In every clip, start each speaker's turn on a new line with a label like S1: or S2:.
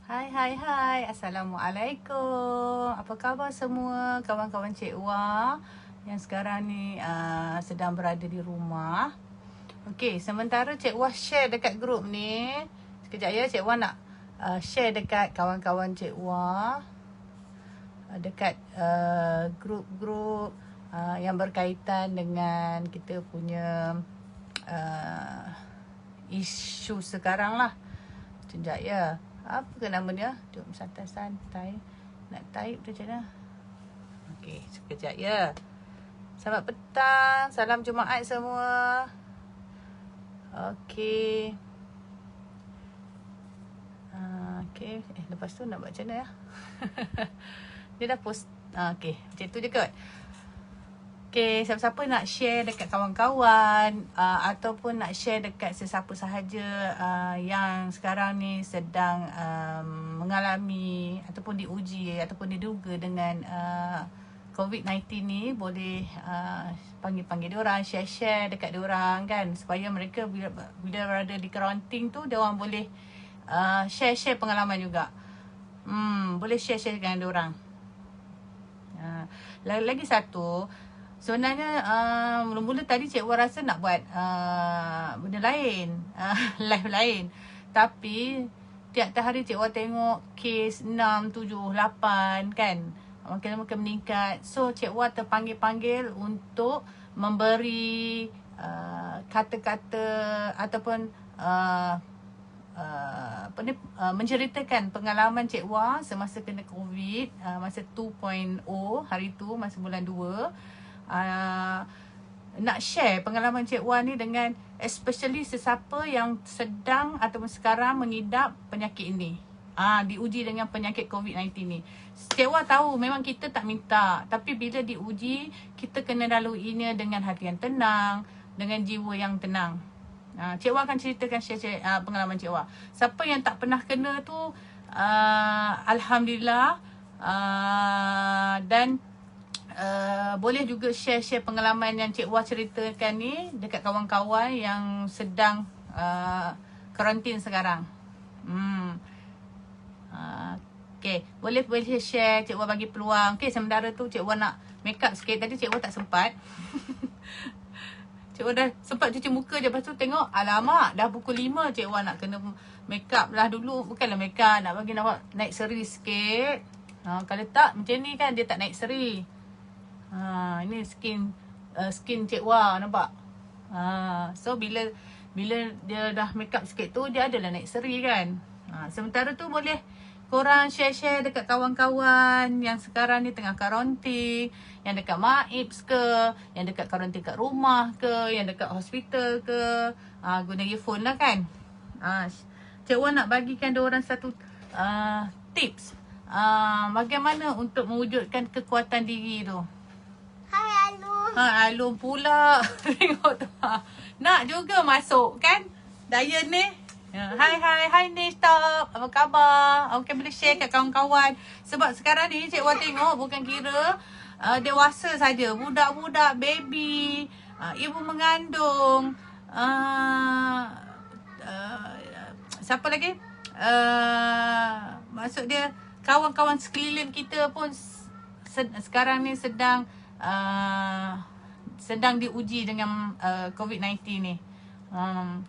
S1: Hai. Assalamualaikum. Apa khabar semua kawan-kawan Cik Wah yang sekarang ni sedang berada di rumah. Okey, sementara Cik Wah share dekat grup ni. Sekejap ya, Cik Wah nak share dekat kawan-kawan Cik Wah. Dekat grup-grup yang berkaitan dengan kita punya isu sekarang lah. Sekejap ya. Apa ke nama dia? Jom santai-santai. Nak type tu macam mana? Okey, sekejap ya. Selamat petang. Salam Jumaat semua. Okey. Okey. Lepas tu nak buat macam mana ya? Dia dah post. Okey, macam tu je kot. Okay, siapa-siapa nak share dekat kawan-kawan ataupun nak share dekat sesiapa sahaja yang sekarang ni sedang mengalami ataupun diuji ataupun diduga dengan COVID-19 ni, boleh panggil-panggil diorang, share-share dekat diorang kan, supaya mereka bila berada di karantin tu, diorang boleh share-share pengalaman juga. Boleh share-share dengan diorang. Lagi satu, sebenarnya mula-mula tadi Cik Wah rasa nak buat benda lain, live lain. Tapi tiap-tiap hari Cik Wah tengok kes 6, 7, 8 kan, makin meningkat. So Cik Wah terpanggil-panggil untuk memberi kata-kata ataupun menceritakan pengalaman Cik Wah semasa kena COVID, masa 2.0 hari tu, masa bulan 2. Nak share pengalaman Cik Wah ni dengan especially sesiapa yang sedang ataupun sekarang mengidap penyakit ini, diuji dengan penyakit COVID-19 ni. Cik Wah tahu memang kita tak minta, tapi bila diuji, kita kena laluinya dengan hati yang tenang, dengan jiwa yang tenang. Cik Wah akan ceritakan share pengalaman Cik Wah. Siapa yang tak pernah kena tu, Alhamdulillah, dan boleh juga share pengalaman yang Cik Wah ceritakan ni dekat kawan-kawan yang sedang karantin sekarang. Okay, boleh share. Cik Wah bagi peluang. Okay, sementara tu Cik Wah nak make up sikit. Tadi Cik Wah tak sempat. Cik Wah dah sempat cuci muka je. Lepas tu tengok, alamak, dah pukul 5 Cik Wah nak kena make up lah dulu. Bukanlah make up, nak bagi nampak naik seri sikit. Kalau tak, macam ni kan, dia tak naik seri. Ini skin Cik Wah, nampak? So bila dia dah make up sikit tu, dia adalah naik seri kan. Sementara tu boleh korang share dekat kawan-kawan yang sekarang ni tengah karantin, yang dekat MAIPS ke, yang dekat karantin kat rumah ke, yang dekat hospital ke, guna earphone lah kan. Cik Wah nak bagikan diorang satu tips bagaimana untuk mewujudkan kekuatan diri tu.
S2: Hai Alun.
S1: Alun pula. Tengok tu. Nak juga masuk kan Dayan ni. Hai ni, stop. Apa khabar? Okay, boleh share kat kawan-kawan. Sebab sekarang ni Cik Wah tengok bukan kira dewasa saja, budak-budak, baby, ibu mengandung, siapa lagi? Maksud dia kawan-kawan sekeliling kita pun sekarang ni sedang diuji dengan COVID-19 ni.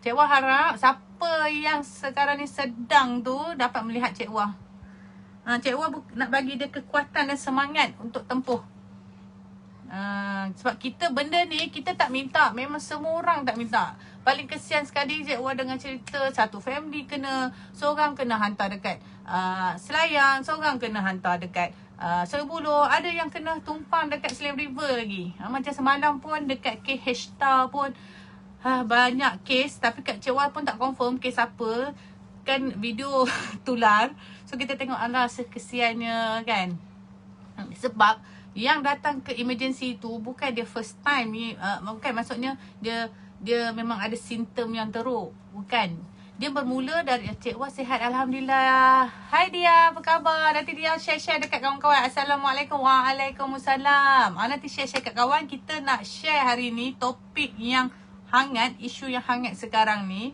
S1: Cik Wah harap siapa yang sekarang ni sedang tu dapat melihat Cik Wah. Cik Wah nak bagi dia kekuatan dan semangat untuk tempuh. Sebab kita benda ni kita tak minta, memang semua orang tak minta. Paling kesian sekali Cik Wah dengan cerita satu family kena, seorang kena hantar dekat Selayang, seorang kena hantar dekat Serbuluh, ada yang kena tumpang dekat Slim River lagi. Macam semalam pun dekat KH Star pun banyak kes, tapi kat Cik Wah pun tak confirm kes apa. Kan video tular. So kita tengok, alah sekesiannya kan. Sebab yang datang ke emergency tu bukan dia first time ni, bukan maksudnya dia memang ada simptom yang teruk. Bukan. Dia bermula dari Cik Wah sihat, Alhamdulillah. Hai dia, apa khabar? Nanti dia share dekat kawan-kawan. Assalamualaikum. Waalaikumsalam. Nanti share kat kawan. Kita nak share hari ni topik yang hangat, isu yang hangat sekarang ni.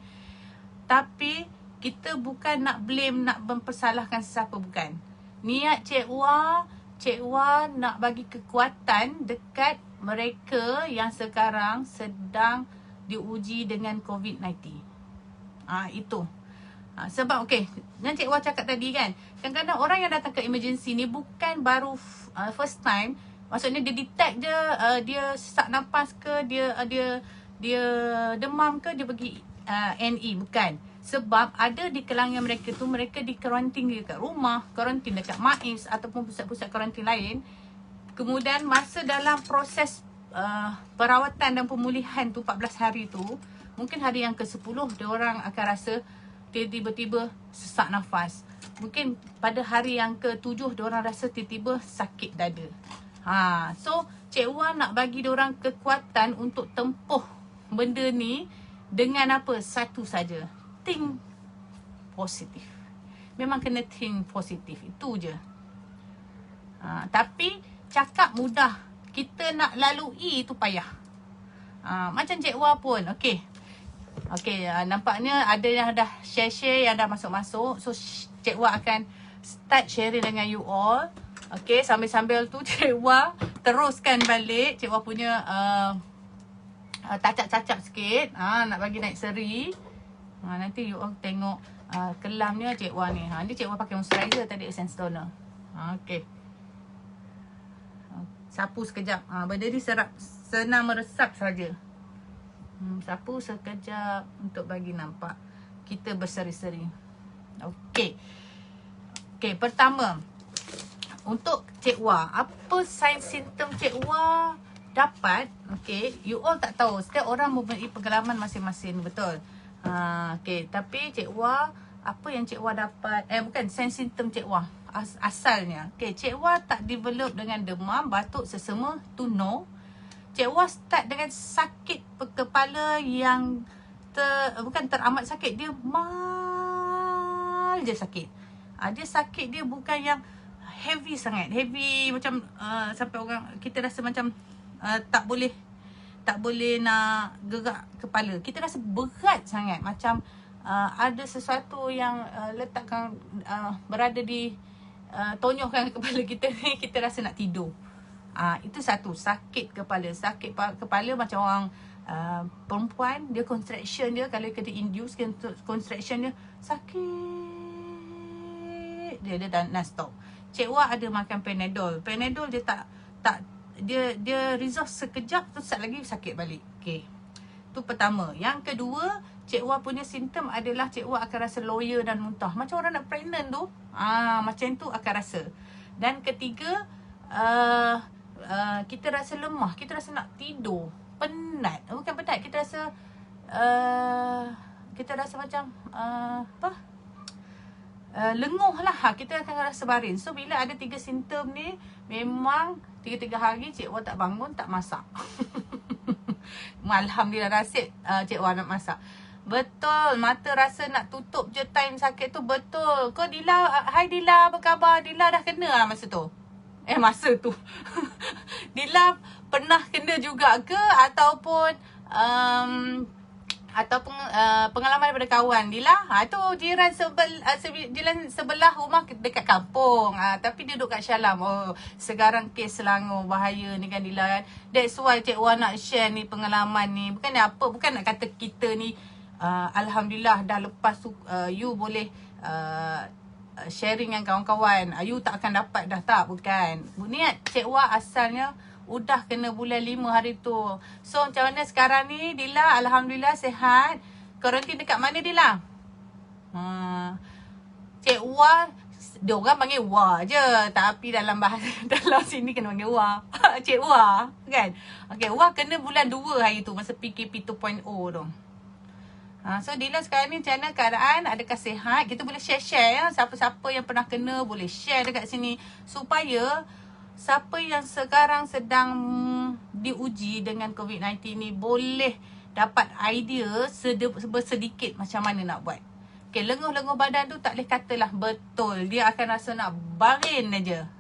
S1: Tapi kita bukan nak blame, nak mempersalahkan sesiapa, bukan. Niat Cik Wah nak bagi kekuatan dekat mereka yang sekarang sedang diuji dengan COVID-19. Itu. Sebab yang Cik Wah cakap tadi kan, kadang-kadang orang yang datang ke emergency ni bukan baru first time. Maksudnya dia detect je, dia sesak nafas ke, dia demam ke, dia pergi NE, bukan. Sebab ada di kalangan mereka tu, mereka di karantin dekat rumah, karantin dekat MAIS ataupun pusat-pusat karantin lain. Kemudian masa dalam proses perawatan dan pemulihan tu 14 hari tu, mungkin hari yang ke-10 dia orang akan rasa dia tiba-tiba sesak nafas. Mungkin pada hari yang ke-7 dia orang rasa tiba-tiba sakit dada. So Cik Wah nak bagi dia orang kekuatan untuk tempuh benda ni dengan apa? Satu saja. Think positif. Memang kena think positif. Itu je. Tapi cakap mudah. Kita nak lalui tu payah. Macam Cik Wah pun. Nampaknya ada yang dah share-share, yang dah masuk-masuk. So Cik Wah akan start sharing dengan you all. Sambil-sambil tu Cik Wah teruskan balik Cik Wah punya tacap-tacap sikit. Nak bagi naik seri. Nanti you all tengok kelamnya Cik Wah ni. Ni Cik Wah pakai moisturizer tadi, essence toner. Sapu sekejap. Benda ni senang meresap saja. Sapu sekejap untuk bagi nampak kita berseri-seri. Pertama, untuk Cik Wah, apa sign simptom Cik Wah dapat? You all tak tahu. Setiap orang mempunyai pengalaman masing-masing, betul? Tapi Cik Wah, apa yang Cik Wah dapat? Bukan, sign simptom Cik Wah asalnya. Cik Wah tak develop dengan demam, batuk, sesama, tu no. Cik Wah start dengan sakit kepala yang bukan teramat sakit. Dia mild je sakit. Dia sakit dia bukan yang heavy sangat. Heavy macam sampai orang kita rasa macam tak boleh nak gerak kepala. Kita rasa berat sangat. Macam ada sesuatu yang letakkan berada di tonyohkan kepala kita ni, kita rasa nak tidur. Itu satu, sakit kepala. Sakit kepala macam orang perempuan, dia contraction dia, kalau kita induce contraction dia sakit, dia dah non-stop. Cik Wah ada makan Panadol. Panadol dia dia resolve sekejap, tu sat lagi sakit balik. Tu pertama. Yang kedua, Cik Wah punya simptom adalah Cik Wah akan rasa loya dan muntah. Macam orang nak pregnant tu. Macam tu akan rasa. Dan ketiga, kita rasa lemah. Kita rasa nak tidur. Penat. Bukan penat. Kita rasa macam lenguh lah. Kita akan rasa baring. So bila ada 3 simptom ni, memang 3 hari Cik Wah tak bangun, tak masak. Alhamdulillah nasib Cik Wah nak masak. Betul, mata rasa nak tutup je time sakit tu. Betul. Kau Dila, hai Dila, apa khabar? Dila dah kena lah masa tu. Dila pernah kena juga ke? Ataupun pengalaman daripada kawan Dila? Tu jiran sebelah rumah dekat kampung. Tapi dia duduk kat Syalam. Sekarang kes Selangor bahaya ni kan Dila kan. That's why Cik Wah nak share ni pengalaman ni. Bukan nak kata kita ni Alhamdulillah dah lepas tu you boleh sharing dengan kawan-kawan. You tak akan dapat dah, tak, bukan. Niat Cik Wah asalnya udah kena bulan 5 hari tu. So macam mana sekarang ni Dila? Alhamdulillah sihat. Karantin dekat mana Dila? Cik Wah, dia orang panggil Wah je, tapi dalam bahasa dalam sini kena panggil Wah. Cik Wah kan. Wah kena bulan 2 hari tu, masa PKP 2.0 tu. So Dila sekarang ni macam mana keadaan? Adakah sihat? Kita boleh share-share ya. Siapa-siapa yang pernah kena boleh share dekat sini, supaya siapa yang sekarang sedang diuji dengan COVID-19 ni boleh dapat idea sedikit macam mana nak buat. Lenguh-lenguh badan tu tak boleh katalah betul. Dia akan rasa nak baring aja.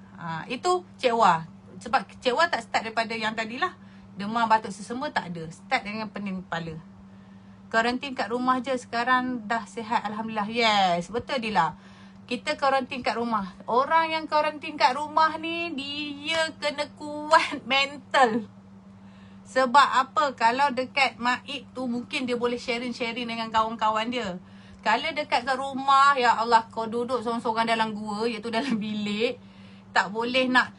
S1: Itu Cik Wah. Sebab Cik Wah tak start daripada yang tadilah. Demam, batuk, sesama tak ada. Start dengan pening kepala. Karantin kat rumah je sekarang dah sihat Alhamdulillah. Yes, betul Dila. Kita karantin kat rumah. Orang yang karantin kat rumah ni, dia kena kuat mental. Sebab apa? Kalau dekat Maid tu mungkin dia boleh sharing-sharing dengan kawan-kawan dia. Kalau dekat kat rumah, ya Allah, kau duduk sorang-sorang dalam gua, iaitu dalam bilik. Tak boleh nak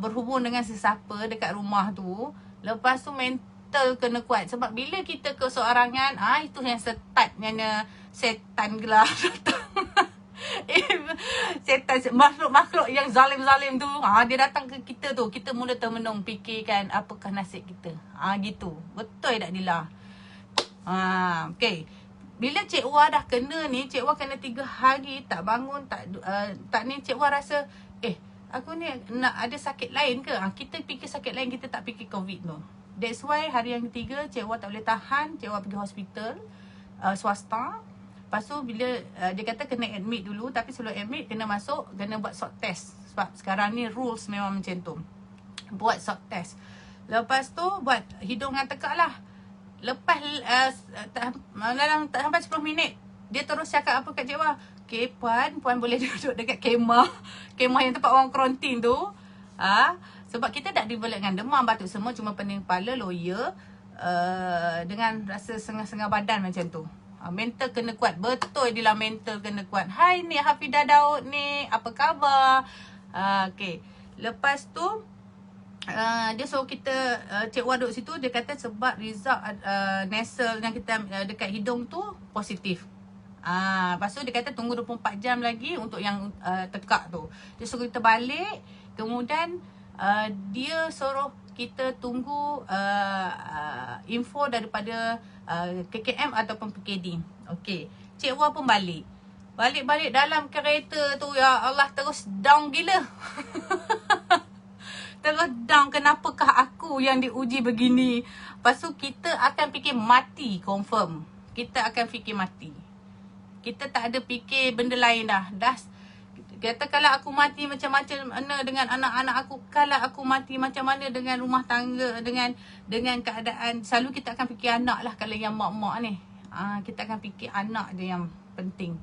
S1: berhubung dengan sesiapa dekat rumah tu. Lepas tu mental kena kuat. Sebab bila kita keseorangan, itu yang startnya setan gelar datang. Setan, makhluk-makhluk yang zalim-zalim tu, dia datang ke kita tu. Kita mula termenung fikirkan apakah nasib kita. Gitu. Betul tak Dila? Okay. Bila Cik Wah dah kena ni, Cik Wah kena 3 hari tak bangun, tak ni, Cik Wah rasa, aku ni nak ada sakit lain ke? Kita fikir sakit lain, kita tak fikir COVID tu. That's why hari yang ketiga, Cik Wah tak boleh tahan. Cik Wah pergi hospital swasta. Lepas tu bila dia kata kena admit dulu, tapi sebelum admit kena masuk, kena buat swab test. Sebab sekarang ni rules memang macam tu. Buat swab test. Lepas tu buat hidung dengan tekak lah. Lepas dalam tak sampai 10 minit, dia terus cakap apa kat Cik Wah? Okay, Puan boleh duduk dekat kemah yang tempat orang karantin tu. Sebab kita tak develop dengan demam, batuk semua, cuma pening kepala, loya, dengan rasa sengah-sengah badan macam tu. Mental kena kuat. Betul dia lah, mental kena kuat. Hai ni Hafidah Daud ni, apa khabar? Okay. Lepas tu dia suruh kita, Cik Wah duduk situ. Dia kata sebab result nasal yang kita dekat hidung tu positif. Lepas tu dia kata tunggu 24 jam lagi untuk yang tekak tu. Dia suruh kita balik. Kemudian dia suruh kita tunggu info daripada KKM ataupun PKD. Okey. Cik Wah pun balik. Balik dalam kereta tu, ya Allah, terus down gila. Terus down, kenapakah aku yang diuji begini? Lepas tu kita akan fikir mati, confirm. Kita akan fikir mati. Kita tak ada fikir benda lain dah. Kata kalau aku mati macam mana dengan anak-anak aku, kalau aku mati macam mana dengan rumah tangga, dengan keadaan. Selalu kita akan fikir anak lah kalau yang mak-mak ni. Kita akan fikir anak dia yang penting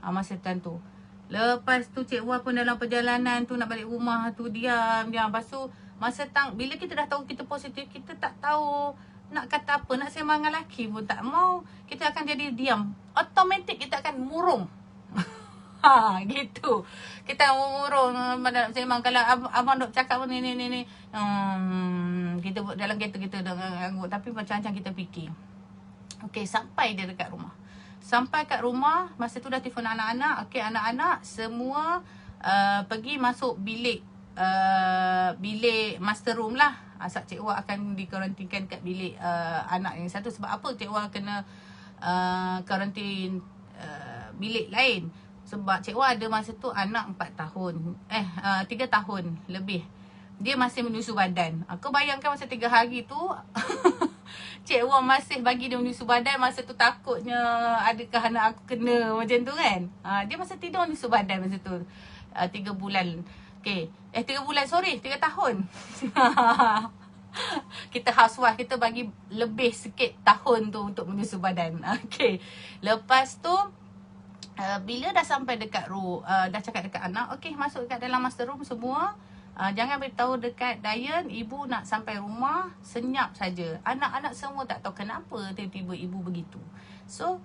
S1: masa tu. Lepas tu Cik Wah pun dalam perjalanan tu nak balik rumah tu diam. Lepas tu bila kita dah tahu kita positif, kita tak tahu nak kata apa, nak sembang dengan lelaki pun tak mau. Kita akan jadi diam. Automatik kita akan murung. Gitu. Kita murung sembang. Kalau abang dok cakap ni kita dalam kereta kita dah ganggu, tapi macam-macam kita fikir. Okey, sampai dia dekat rumah. Sampai kat rumah, masa tu dah telefon anak-anak. Okey, anak-anak semua pergi masuk bilik master room lah. Asal Cik Wah akan dikarantinkan kat bilik anak yang satu. Sebab apa Cik Wah kena karantin bilik lain? Sebab Cik Wah ada masa tu anak 4 tahun 3 tahun lebih. Dia masih menyusu badan. Aku bayangkan masa 3 hari tu Cik Wah masih bagi dia menyusu badan. Masa tu takutnya adakah anak aku kena macam tu kan. Dia masa tidur menyusu badan masa tu 3 bulan. Okay. 3 bulan, sorry, 3 tahun. Kita housewife, kita bagi lebih sikit tahun tu untuk menyusu badan. Okay. Lepas tu bila dah sampai dekat dah cakap dekat anak, okey, masuk dekat dalam master room semua. Jangan beritahu dekat Dayan, ibu nak sampai rumah, senyap saja. Anak-anak semua tak tahu kenapa tiba-tiba ibu begitu. So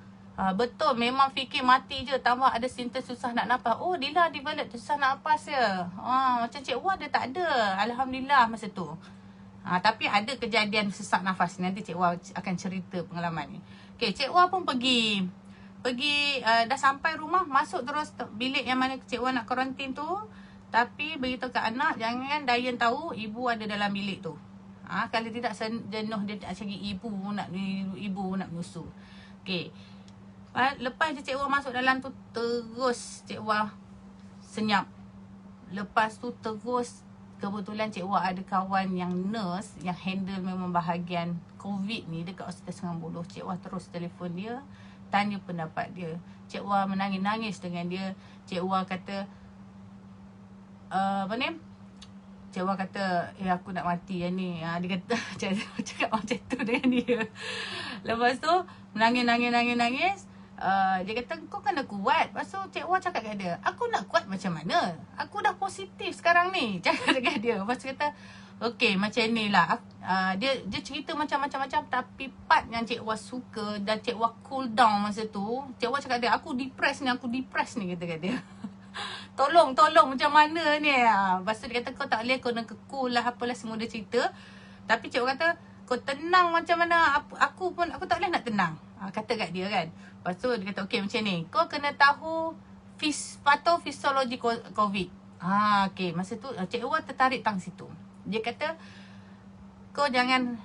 S1: betul, memang fikir mati je. Tambah ada simptom susah nak nafas. Oh, Dila develop susah nak nafas ya. Macam Cik Wah dia tak ada, Alhamdulillah masa tu. Tapi ada kejadian sesak nafas. Nanti Cik Wah akan cerita pengalaman ni. Okay, Cik Wah pun pergi dah sampai rumah, masuk terus bilik yang mana Cik Wah nak karantin tu. Tapi beritahu kat anak, jangan Dayan tahu ibu ada dalam bilik tu. Kalau tidak jenuh dia nak cari ibu nak menyusu. Okay. Lepas je Cik Wah masuk dalam tu, terus Cik Wah senyap. Lepas tu terus, kebetulan Cik Wah ada kawan yang nurse, yang handle memang bahagian COVID ni dekat Hospital Sungai Buloh. Cik Wah terus telefon dia, tanya pendapat dia. Cik Wah menangis-nangis dengan dia. Cik Wah kata Cikgu kata, aku nak mati yang ni. Dia kata, cakap macam tu dengan dia. Lepas tu, nangis. Dia kata, kau kena kuat. Lepas tu, Cikgu cakap kat dia, aku nak kuat macam mana? Aku dah positif sekarang ni. Cakap dekat dia. Lepas tu kata, okey, macam ni lah. Dia cerita macam-macam. Tapi part yang Cikgu suka dan Cikgu cool down masa tu, Cikgu cakap dia, aku depress ni, kata kat dia. Tolong macam mana ni. Lepas tu dia kata, kau tak boleh, kau nak cool lah, apalah semua dia cerita. Tapi Cikgu kata, kau tenang macam mana, aku tak boleh nak tenang. Kata kat dia kan. Lepas tu dia kata, okey macam ni, kau kena tahu patofisiologi COVID. Okey, masa tu Cikgu tertarik tang situ. Dia kata, kau jangan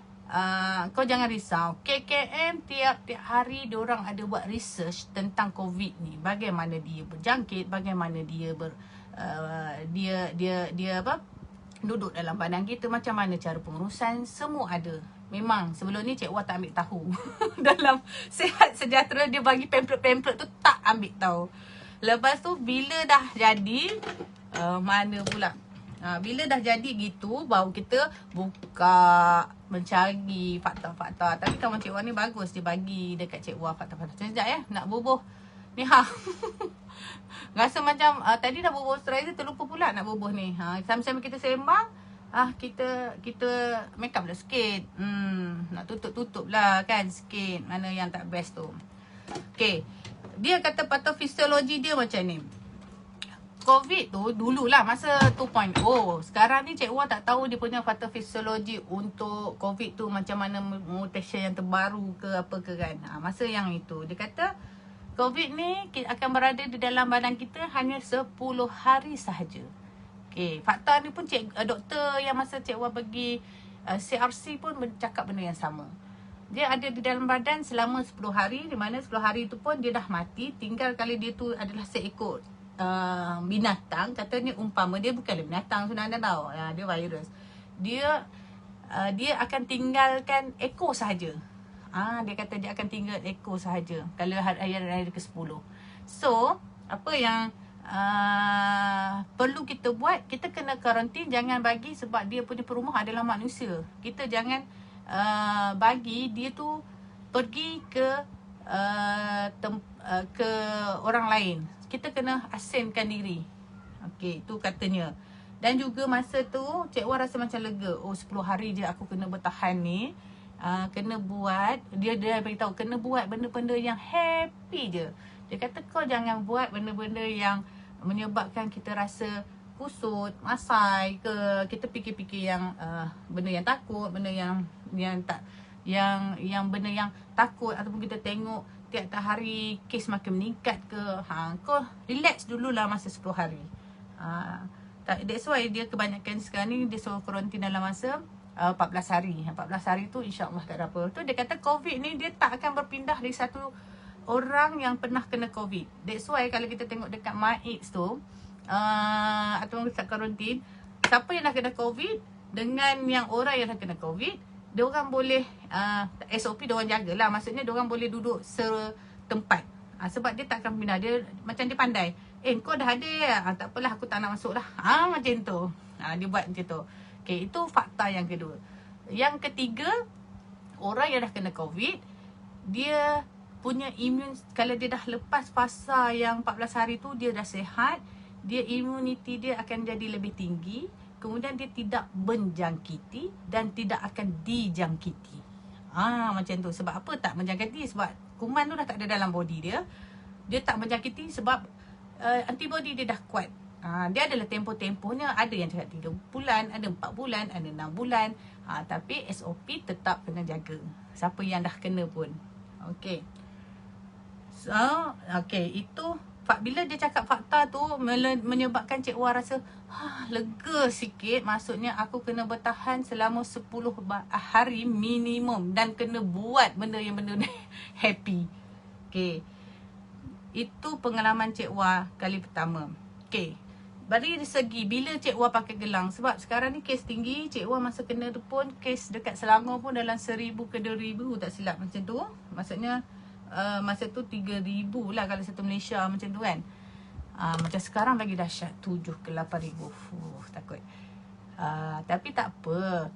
S1: risau. KKM tiap hari diorang ada buat research tentang COVID ni. Bagaimana dia berjangkit, bagaimana dia duduk dalam badan kita, macam mana cara pengurusan, semua ada. Memang sebelum ni Cikgu tak ambil tahu. Dalam Sihat Sejahtera dia bagi pamphlet tu tak ambil tahu. Lepas tu bila dah jadi, mana pula? Bila dah jadi gitu, baru kita buka, mencari fakta-fakta. Tapi kawan Cikgu ni bagus, dia bagi dekat Cikgu fakta-fakta. Sekejap ya, nak bubuh ni rasa macam tadi dah bubuh moisturizer, terlupa pula nak bubuh ni. Sambil-sambil kita sembang, kita make up lah sikit. Nak tutup lah kan sikit, mana yang tak best tu. Okay, dia kata patofisiologi dia macam ni. COVID tu dululah masa 2.0. Sekarang ni Cikgu tak tahu dia punya patofisiologi untuk COVID tu macam mana, mutation yang terbaru ke apa ke kan. Masa yang itu dia kata COVID ni akan berada di dalam badan kita hanya 10 hari sahaja. Okay, fakta ni pun doktor yang masa Cikgu pergi CRC pun bercakap benda yang sama. Dia ada di dalam badan selama 10 hari, di mana 10 hari tu pun dia dah mati. Tinggal kali dia tu adalah seekor binatang, katanya umpama dia bukanlah binatang sebenarnya tau, dia virus. Dia akan tinggalkan ekor sahaja. Dia kata dia akan tinggal ekor sahaja kalau hari ke-10. So apa yang perlu kita buat, kita kena karantin. Jangan bagi, sebab dia punya perumah adalah manusia. Kita jangan bagi dia tu pergi ke orang lain. Kita kena asingkan diri. Okey, tu katanya. Dan juga masa tu Cikgu rasa macam lega. 10 hari je aku kena bertahan ni. Kena buat, dia beritahu kena buat benda-benda yang happy je. Dia kata kau jangan buat benda-benda yang menyebabkan kita rasa kusut, masai ke, kita fikir-fikir yang benda yang takut, benda yang benda yang takut, ataupun kita tengok tiap-tiap hari kes makin meningkat ke. Kau relax dululah masa 10 hari. That's why dia kebanyakan sekarang ni dia suruh karantin dalam masa 14 hari. 14 hari tu insya-Allah tak ada apa. Tu dia kata COVID ni dia tak akan berpindah dari satu orang yang pernah kena COVID. That's why kalau kita tengok dekat MyAIDS tu, ataupun dekat karantin, siapa yang dah kena COVID dengan yang orang yang dah kena COVID, diorang boleh SOP diorang jagalah. Maksudnya diorang boleh duduk setempat. Sebab dia tak akan pindah. Dia macam dia pandai. Kau dah ada ya? Tak apalah, aku tak nak masuk lah. Macam tu. Dia buat macam tu. Okay, itu fakta yang kedua. Yang ketiga, orang yang dah kena COVID, dia punya imun, kalau dia dah lepas fasa yang 14 hari tu, dia dah sihat, dia immunity dia akan jadi lebih tinggi. Kemudian dia tidak menjangkiti dan tidak akan dijangkiti. Macam tu. Sebab apa tak menjangkiti? Sebab kuman tu dah tak ada dalam body dia. Dia tak menjangkiti sebab antibody dia dah kuat. Dia adalah tempoh-tempohnya. Ada yang cakap 3 bulan, ada 4 bulan, ada 6 bulan. Tapi SOP tetap kena jaga. Siapa yang dah kena pun. Okay. So, okay. Itu bila dia cakap fakta tu menyebabkan Cikgu rasa lega sikit. Maksudnya aku kena bertahan selama 10 hari minimum dan kena buat benda yang benda happy. Okay, itu pengalaman Cikgu kali pertama. Okay, dari segi bila Cikgu pakai gelang, sebab sekarang ni kes tinggi. Cikgu masa kena tu pun kes dekat Selangor pun dalam 1,000 ke 2,000 tak silap macam tu. Maksudnya masa tu 3,000 lah kalau satu Malaysia macam tu kan. Macam sekarang lagi dahsyat 7 ke 8,000. Takut. Tapi tak apa.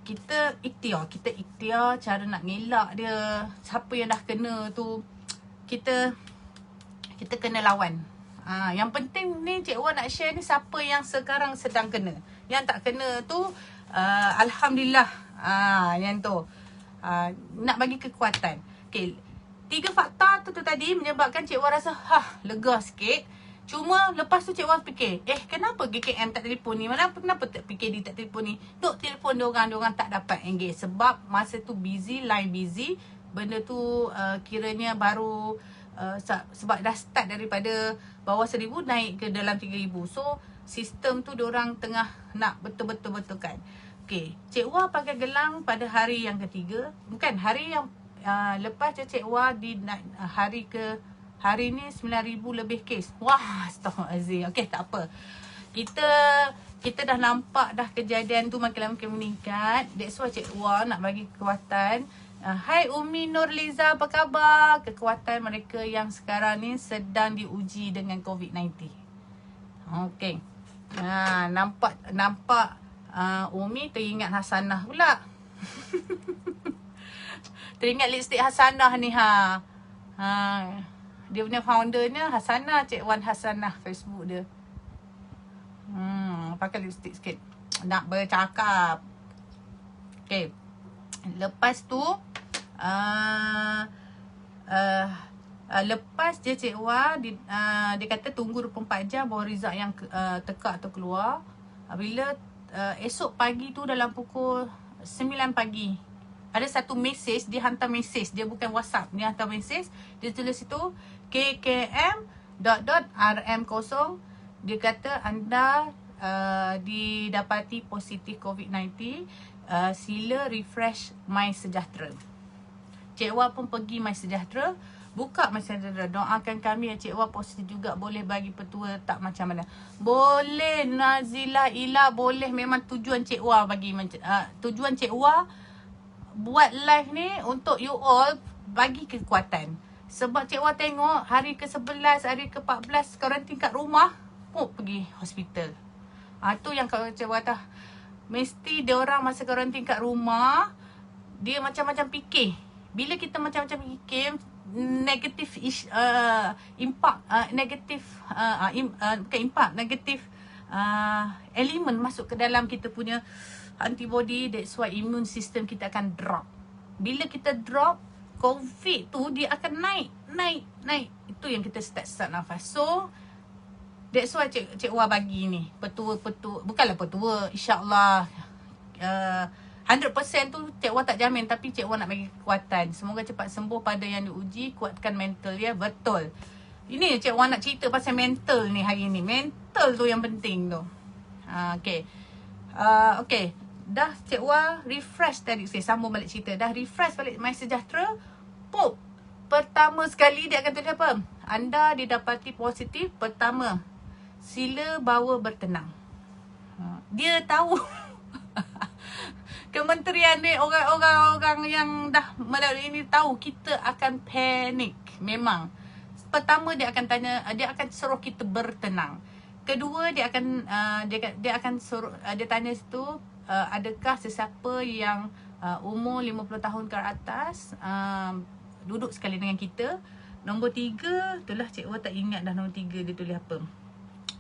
S1: Kita ikhtiar cara nak ngelak dia. Siapa yang dah kena tu, kita kena lawan. Yang penting ni Cik Wan nak share ni siapa yang sekarang sedang kena. Yang tak kena tu alhamdulillah. Yang tu nak bagi kekuatan. Okay, 3 fakta tu tadi menyebabkan Cik Wan rasa lega sikit. Cuma lepas tu Cik Wan fikir, kenapa GKM tak telefon ni? Kenapa tak PKD tak telefon ni? Duk telefon diorang tak dapat engage. Sebab masa tu busy, line busy. Benda tu kiranya baru sebab dah start daripada bawah 1,000 naik ke dalam 3,000. So sistem tu diorang tengah nak betul-betul kan. Okay, Cik Wah pakai gelang pada hari yang ketiga. Bukan, hari yang lepas je Cik Wah hari ni 9,000 lebih kes. Wah, astaghfirullahalazim. Okay, tak apa. Kita dah nampak dah kejadian tu makin lama makin meningkat. That's why Cik Wah nak bagi kekuatan. Hai Umi Nurliza, apa khabar? Kekuatan mereka yang sekarang ni sedang diuji dengan COVID-19. Okay. Nampak Umi teringat Hasanah pula. Teringat lipstick Hasanah ni dia punya foundernya Hasanah, Cik Wan Hasanah Facebook dia. Pakai lipstick sikit. Nak bercakap. Okay. Lepas tu lepas je Cik Wan dia kata tunggu 24 jam baru result yang tekak tu keluar. Bila esok pagi tu dalam pukul 9 pagi ada satu message, dia hantar message, dia bukan WhatsApp, dia hantar message, dia tulis situ KKM.RM0, dia kata anda didapati positif COVID-19, sila refresh MySejahtera. Cik Wah pun pergi MySejahtera, buka MySejahtera, doakan kami Cik Wah positif juga, boleh bagi petua tak macam mana. Boleh Nazila Ila, boleh. Memang tujuan Cik Wah tujuan Cik Wah buat live ni untuk you all bagi kekuatan. Sebab Cik Wah tengok hari ke-11, hari ke-14 karantin kat rumah, pergi hospital. Tu yang Cik Wah kata, mesti dia orang masa karantin kat rumah, dia macam-macam fikir. Bila kita macam-macam fikir, negatif elemen masuk ke dalam kita punya antibody. That's why immune system kita akan drop. Bila kita drop, COVID tu dia akan naik. Itu yang kita start nafas. So that's why Cik Wah bagi ni petua, bukanlah petua, insyaAllah 100% tu Cik Wah tak jamin, tapi Cik Wah nak bagi kekuatan. Semoga cepat sembuh pada yang diuji, kuatkan mental dia. Betul. Ini Cik Wah nak cerita pasal mental ni hari ni. Mental tu yang penting tu. Okay. Okay. Dah Cik Wah refresh tadi. Saya sambung balik cerita. Dah refresh balik MySejahtera. Pertama sekali dia akan tulis apa? Anda didapati positif. Pertama, sila bawa bertenang. Dia tahu. Kementerian ni, orang-orang yang dah melalui ini tahu kita akan panik. Memang. Pertama dia akan tanya, dia akan suruh kita bertenang. Kedua dia akan suruh, dia tanya situ, adakah sesiapa yang umur 50 tahun ke atas duduk sekali dengan kita. Nombor 3, itulah Cik Wah tak ingat dah nombor 3 dia tulis apa.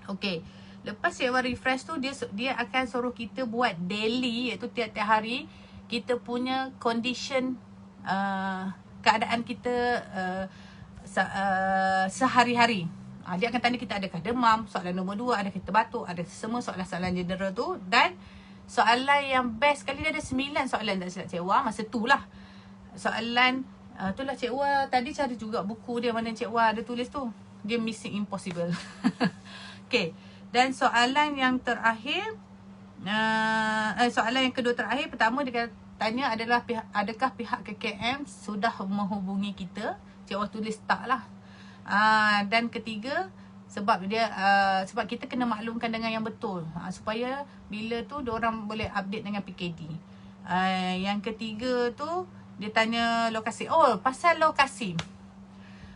S1: Okay. Lepas Cik Wah refresh tu, dia akan suruh kita buat daily, iaitu tiap-tiap hari kita punya condition, keadaan kita sehari-hari. Dia akan tanya kita adakah demam, soalan nombor 2, adakah kita batuk, ada semua soalan-soalan general tu. Dan soalan yang best sekali, dia ada 9 soalan tak silap Cik Wah masa tu lah. Soalan itulah Cik Wah tadi cari juga buku dia, mana Cik Wah ada tulis tu. Dia missing impossible. Okay. Dan soalan yang terakhir, soalan yang kedua terakhir, pertama dia tanya adalah adakah pihak KKM sudah menghubungi kita. Cik Wah tulis tak lah. Dan ketiga, sebab kita kena maklumkan dengan yang betul, supaya bila tu diorang boleh update dengan PKD. Yang ketiga tu dia tanya lokasi. Pasal lokasi,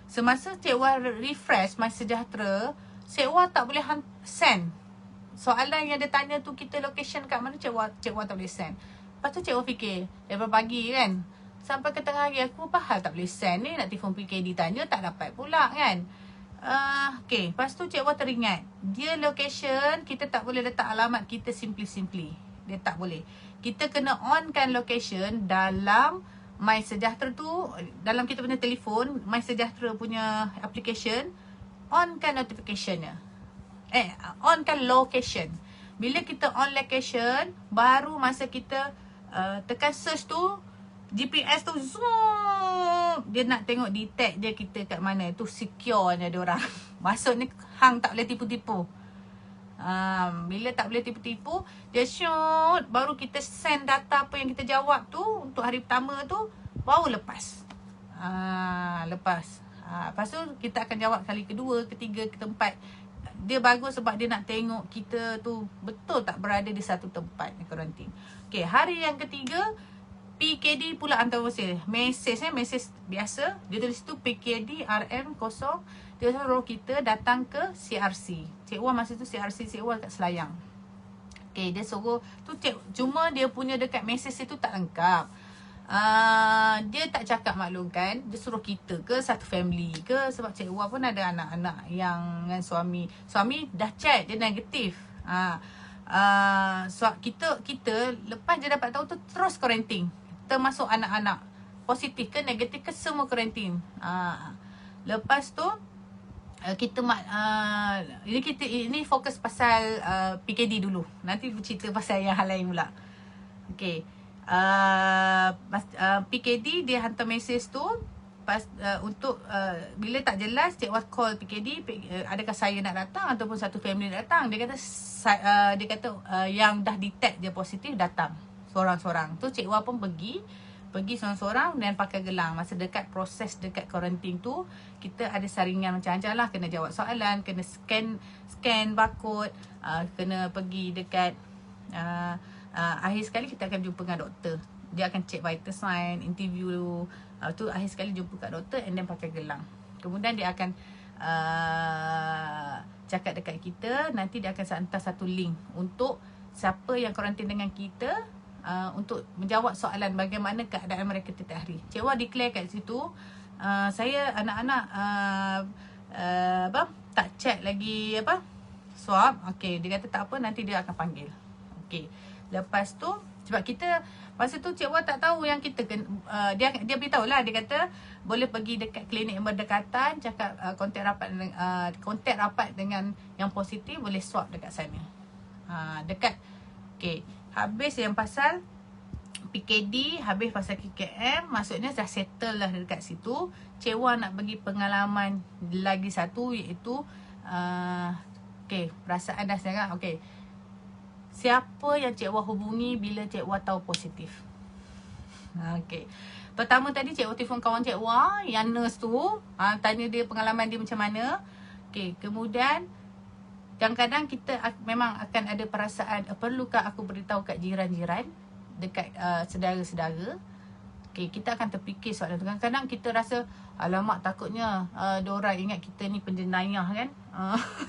S1: semasa Cik Wah refresh MySejahtera, Cik Wah tak boleh send soalan yang dia tanya tu kita location kat mana, cikgu tak boleh send. Lepas tu cikgu fikir daripada pagi kan sampai ke tengah hari aku apa hal tak boleh send ni, nak telefon PKD tanya tak dapat pula kan. Okay, lepas tu cikgu teringat dia location kita tak boleh letak alamat kita simply. Dia tak boleh. Kita kena onkan location dalam My Sejahtera tu, dalam kita punya telefon, My Sejahtera punya application, onkan notificationnya. Onkan location. Bila kita on location, baru masa kita tekan search tu, GPS tu zoom, dia nak tengok detect dia kita kat mana. Itu securenya dia orang. Maksudnya hang tak boleh tipu-tipu. Bila tak boleh tipu-tipu, dia shoot, baru kita send data apa yang kita jawab tu untuk hari pertama tu, baru lepas. Lepas tu kita akan jawab kali kedua, ketiga, keempat. Dia bagus sebab dia nak tengok kita tu betul tak berada di satu tempat karantin. Okay, hari yang ketiga PKD pula hantar mesej biasa. Dia tulis tu PKD RM0. Dia suruh kita datang ke CRC. Cikgu masa tu CRC cikgu kat Selayang. Okay, dia suruh tu cuma dia punya dekat mesej tu tak lengkap. Dia tak cakap maklum kan, dia suruh kita ke satu family ke, sebab cikgu pun ada anak-anak yang dengan suami dah check dia negatif. So kita lepas dia dapat tahu tu terus quarantine, termasuk anak-anak positif ke negatif ke semua quarantine. Lepas tu ini fokus pasal PKD dulu. Nanti bercerita pasal yang hal lain pula. Okay. PKD dia hantar mesej tu untuk bila tak jelas, cikgu call PKD, adakah saya nak datang ataupun satu family nak datang. Dia kata yang dah detect dia positif datang seorang-seorang. Tu cikgu pun pergi seorang-seorang dan pakai gelang. Masa dekat proses dekat karantin tu, kita ada saringan macam-macam lah. Kena jawab soalan, kena scan barcode, kena pergi dekat akhir sekali kita akan jumpa dengan doktor. Dia akan check vital sign, interview tu akhir sekali jumpa kat doktor and then pakai gelang. Kemudian dia akan cakap dekat kita, nanti dia akan hantar satu link untuk siapa yang karantin dengan kita, untuk menjawab soalan bagaimana keadaan mereka setiap hari. Cikgu declare kat situ, saya anak-anak tak check lagi swab. Okey, dia kata tak apa, nanti dia akan panggil. Okey. Lepas tu sebab kita masa tu cikgu tak tahu yang kita dia beritahu lah, dia kata boleh pergi dekat klinik yang berdekatan, cakap kontak rapat dengan yang positif, boleh swab dekat sana. Dekat. Okey. Habis yang pasal PKD, habis pasal KKM, maksudnya dah settle lah dekat situ. Cikgu nak bagi pengalaman lagi satu, iaitu okey, perasaan dah sekarang. Okey, siapa yang cikgu hubungi bila cikgu tahu positif? Okey, pertama tadi cikgu telefon kawan cikgu yang nurse tu, tanya dia pengalaman dia macam mana. Okey, kemudian kadang-kadang kita memang akan ada perasaan, perlukah aku beritahu kat jiran-jiran, dekat saudara-saudara. Okay, kita akan terfikir soalan tu. Kadang-kadang kita rasa, alamak takutnya diorang ingat kita ni penjenayah kan.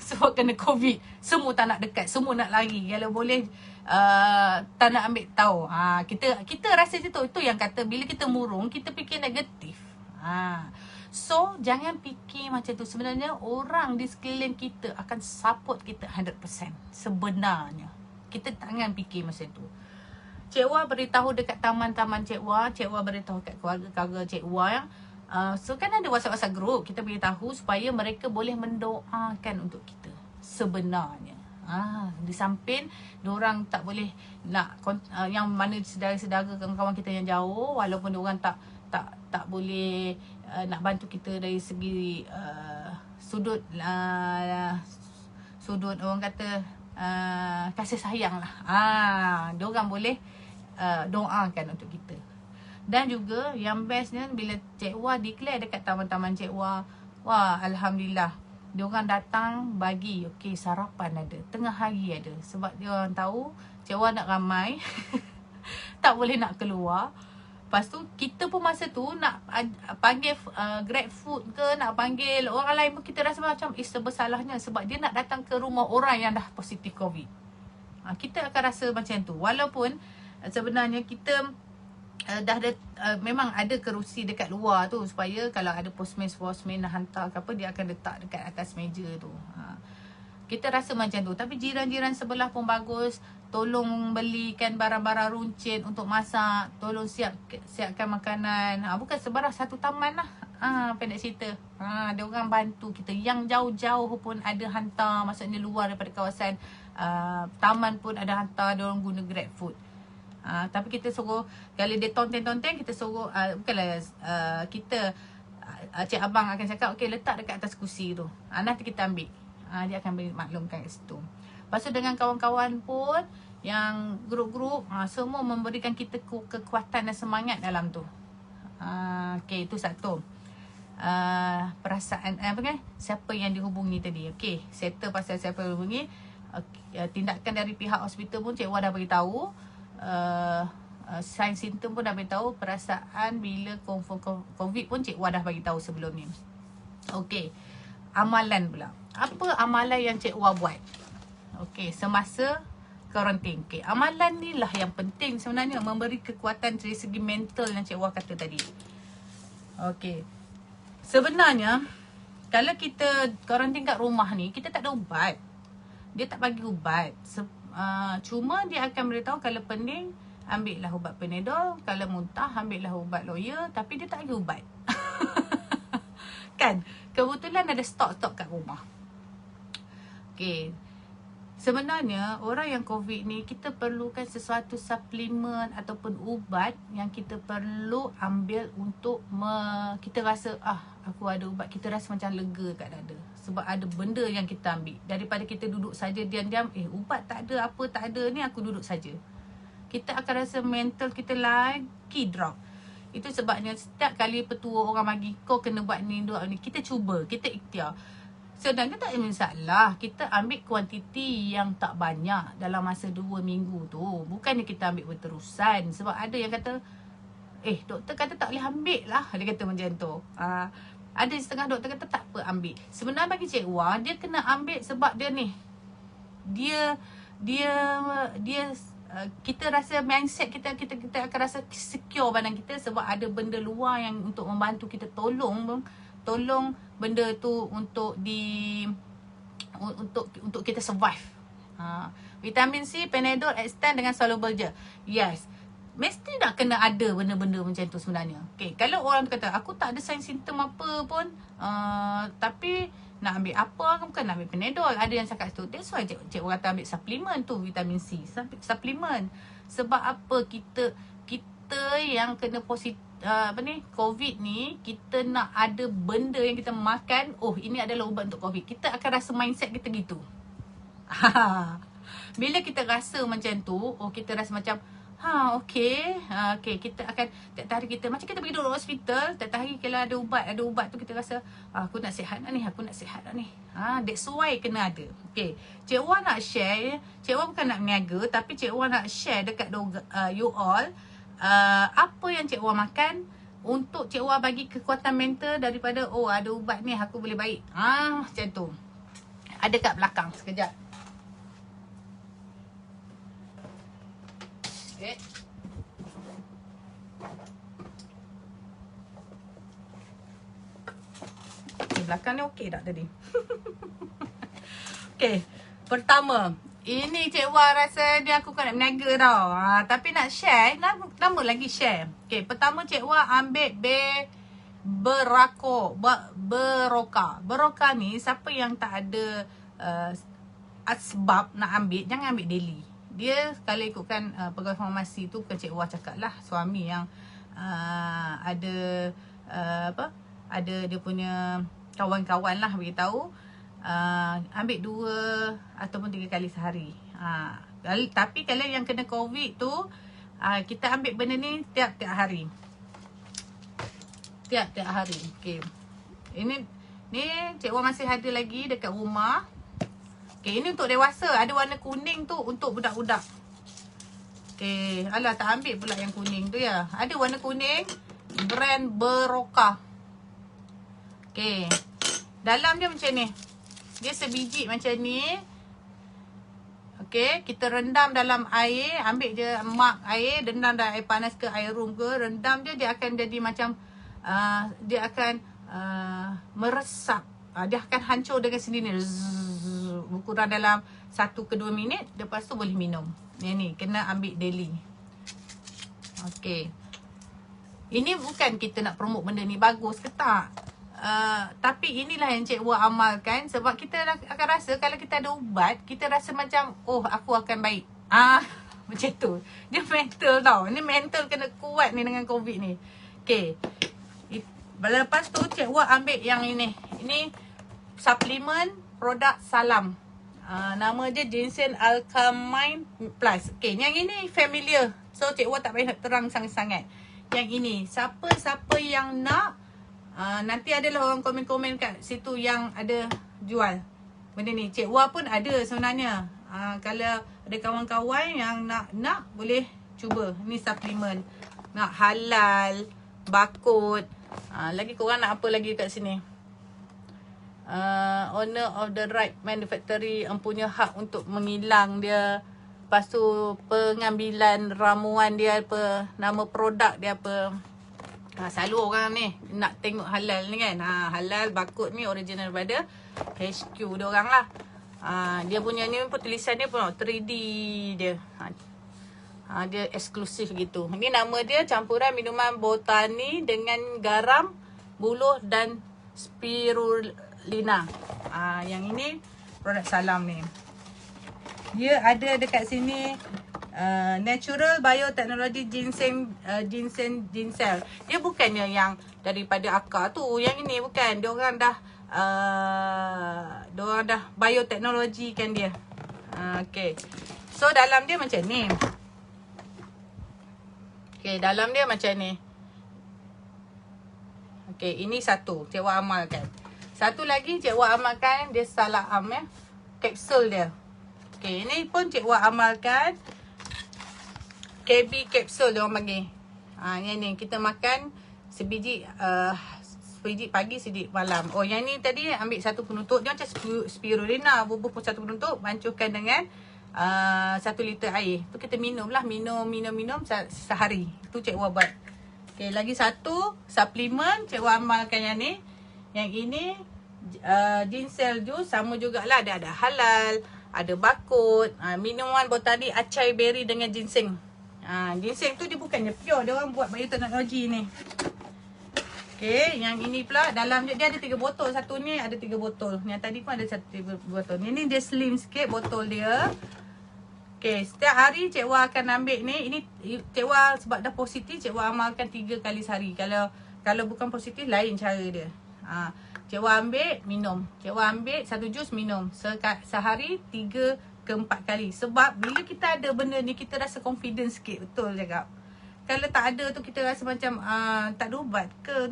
S1: Sebab kena COVID, semua tak nak dekat, semua nak lari. Kalau boleh tak nak ambil tahu. Kita rasa macam tu. Itu yang kata bila kita murung, kita fikir negatif. So, jangan fikir macam tu. Sebenarnya, orang di sekeliling kita akan support kita 100%. Sebenarnya. Kita jangan fikir macam tu. Cikgu beritahu dekat taman-taman cikgu beritahu kat keluarga-keluarga cikgu yang so kan ada WhatsApp group. Kita beritahu supaya mereka boleh mendoakan untuk kita. Sebenarnya. Di samping, diorang tak boleh nak, yang mana saudara-saudara kawan-kawan kita yang jauh, walaupun diorang tak boleh nak bantu kita dari segi sudut orang kata kasih sayang lah. Diorang boleh doakan untuk kita. Dan juga yang bestnya bila cikgu declare dekat taman-taman cikgu, wah alhamdulillah, diorang datang bagi sarapan ada, tengah hari ada, sebab diorang tahu cikgu nak ramai tak boleh nak keluar. Lepas tu kita pun masa tu nak panggil Grab food ke, nak panggil orang lain pun kita rasa macam serba salahnya sebab dia nak datang ke rumah orang yang dah positif COVID. Kita akan rasa macam tu. Walaupun sebenarnya kita dah ada memang ada kerusi dekat luar tu supaya kalau ada postman nak hantar ke apa, dia akan letak dekat atas meja tu. Kita rasa macam tu. Tapi jiran-jiran sebelah pun bagus. Tolong belikan barang-barang runcit untuk masak. Tolong siapkan makanan. Bukan sebarang satu taman lah. Pendek cerita. Dia orang bantu kita. Yang jauh-jauh pun ada hantar. Maksudnya luar daripada kawasan taman pun ada hantar. Dia orang guna Grab food. Tapi kita suruh, kalau dia tonteng-tonteng, kita suruh, bukanlah kita, cik abang akan cakap, okey letak dekat atas kursi tu. Nanti kita ambil. Dia akan beri maklumkan kat situ. Lepas tu dengan kawan-kawan pun, yang grup-grup, semua memberikan kita kekuatan dan semangat dalam tu. Okey, itu satu. Perasaan, siapa yang dihubungi tadi. Okey, settle pasal siapa yang dihubungi. Tindakan dari pihak hospital pun Cik Wah dah beritahu. Sign simptom pun dah beritahu. Perasaan bila confirm COVID pun Cik Wah dah beritahu sebelum ni. Okey, amalan pula. Apa amalan yang Cik Wah buat? Okey, semasa karantin. Okey, amalan ni lah yang penting sebenarnya, memberi kekuatan dari segi mental yang Cik Wah kata tadi. Okey, sebenarnya kalau kita karantin kat rumah ni, kita tak ada ubat. Dia tak bagi ubat. Cuma dia akan beritahu kalau pening, ambillah ubat Panadol. Kalau muntah, ambillah ubat lawyer. Tapi dia tak bagi ubat. Kan? Kebetulan ada stok-stok kat rumah. Okay. Sebenarnya orang yang COVID ni, kita perlukan sesuatu suplemen ataupun ubat yang kita perlu ambil untuk kita rasa aku ada ubat, kita rasa macam lega kat dada. Sebab ada benda yang kita ambil. Daripada kita duduk saja diam-diam, ubat tak ada, apa tak ada, ni aku duduk saja. Kita akan rasa mental kita lagi drop. Itu sebabnya setiap kali petua orang bagi, kau kena buat ni, buat ni, kita cuba, kita ikhtiar. Sebenarnya tak ada masalah. Kita ambil kuantiti yang tak banyak dalam masa 2 minggu tu. Bukannya kita ambil berterusan. Sebab ada yang kata, doktor kata tak boleh ambil lah. Dia kata macam tu. Ada setengah doktor kata tak apa ambil. Sebenarnya bagi Cik Wah, dia kena ambil sebab dia ni. Dia kita rasa mindset kita akan rasa secure badan kita sebab ada benda luar yang untuk membantu kita tolong benda tu untuk kita survive. Vitamin C, Panadol, Extend dengan soluble je. Yes. Mesti nak kena ada benda-benda macam tu sebenarnya. Okay, kalau orang tu kata aku tak ada sign simptom apa pun, tapi nak ambil apa, bukan nak ambil Panadol. Ada yang cakap tu. That's why cik orang kata ambil suplemen tu, vitamin C. Suplemen. Sebab apa kita yang kena positif COVID ni, kita nak ada benda yang kita makan, ini adalah ubat untuk COVID. Kita akan rasa mindset kita gitu. Bila kita rasa macam tu, kita rasa macam okey, kita akan tiap hari kita macam kita pergi duduk hospital, tiap hari kalau ada ubat tu kita rasa aku nak sihat dah ni, that's why kena ada. Okey, Cik Wah nak share, Cik Wah bukan nak meniaga, tapi Cik Wah nak share dekat you all apa yang Cik Wah makan untuk Cik Wah bagi kekuatan mental daripada ada ubat ni aku boleh baik. Macam tu. Ada kat belakang sekejap. Belakang ni okey tak tadi? Okey, pertama, ini Cik Wah rasa dia aku kan nak meniaga tau. Tapi nak share, nama lagi share. Okey, pertama Cik Wah ambil Beroka. Beroka ni siapa yang tak ada sebab nak ambil, jangan ambil daily. Dia kalau ikutkan pegawai farmasi tu, bukan Cik Wah cakap lah, suami yang ada dia punya kawan-kawan lah beritahu, ambil 2 ataupun 3 kali sehari. Tapi kalau yang kena COVID tu, kita ambil benda ni tiap-tiap hari. Tiap-tiap hari. Okay. Ini Cik Wah masih ada lagi dekat rumah. Okay, ini untuk dewasa. Ada warna kuning tu untuk budak-budak. Okay. Alah, tak ambil pula yang kuning tu ya. Ada warna kuning. Brand Berocca. Okay. Dalam dia macam ni. Dia sebiji macam ni. Okay. Kita rendam dalam air. Ambil je mak air. Rendam dalam air panas ke air room ke. Rendam dia. Dia akan jadi macam. Dia akan meresap. Dia akan hancur dengan sendiri. Kurang dalam 1 ke 2 minit. Lepas tu boleh minum. Ni kena ambil daily. Okay. Ini bukan kita nak promote benda ni bagus ke tak. Tapi inilah yang cikgu amalkan. Sebab kita akan rasa kalau kita ada ubat, kita rasa macam, oh aku akan baik. Macam tu. Dia mental tau. Ni mental kena kuat ni dengan COVID ni. Okay. Lepas tu cikgu ambil yang ini. Ini suplemen produk Salam. Nama dia Ginseng Alkaline Plus. Okay. Yang ini familiar. So cikgu tak payah terang sangat-sangat. Yang ini, siapa-siapa yang nak, nanti adalah orang komen-komen kat situ yang ada jual benda ni. Cik Wah pun ada sebenarnya. Kalau ada kawan-kawan yang nak boleh cuba. Ni suplemen. Nak halal, barcode. Lagi korang nak apa lagi kat sini? Owner of the right manufacturing, empunya hak untuk mengilang dia. Lepas tu pengambilan ramuan dia apa, nama produk dia apa. Selalu orang ni nak tengok halal ni kan. Halal barcode ni original daripada HQ dia orang lah. Dia punya ni pun tulisan dia pun 3D dia. Dia eksklusif gitu. Ini nama dia campuran minuman botani dengan garam, buluh dan spirulina. Yang ini produk Salam ni. Dia ada dekat sini natural biotechnology ginseng ginseng. Dia bukannya yang daripada akar tu. Yang ini bukan. Diorang dah biotechnology kan dia. Okay. So dalam dia macam ni. Okay, dalam dia macam ni. Okay, ini satu. Cikgu amalkan. Satu lagi cikgu amalkan dia Salam ya. Kapsul dia. Okay, ini pun cikgu amalkan. KB kapsul dia orang panggil. Yang ni kita makan sebiji pagi, sebiji malam. Oh, yang ni tadi ambil satu penutup. Dia macam spirulina. Bubuh pun satu penutup. Bancuhkan dengan 1 liter air. Tu kita minum lah. Minum sehari. Tu cikgu buat. Okay, lagi satu suplemen. Cikgu amalkan yang ni. Yang ini ginseng juice. Sama jugalah. Ada halal. Ada barcode. Minuman botani acai berry dengan ginseng. Ginseng tu dia bukannya pure. Dia orang buat bioteknologi ni. Okay. Yang ini pula. Dalam dia ada 3 botol. Satu ni ada 3 botol. Yang tadi pun ada 1 botol. Ini dia slim sikit botol dia. Okay. Setiap hari cikgu akan ambil ni. Ini cikgu sebab dah positif. Cikgu amalkan 3 kali sehari. Kalau bukan positif lain cara dia. Cikgu ambil, minum. Cikgu ambil 1 jus, minum. Sehari 3 ke 4 kali. Sebab bila kita ada benda ni, kita rasa confidence sikit. Betul cakap. Kalau tak ada tu, kita rasa macam tak ada ubat ke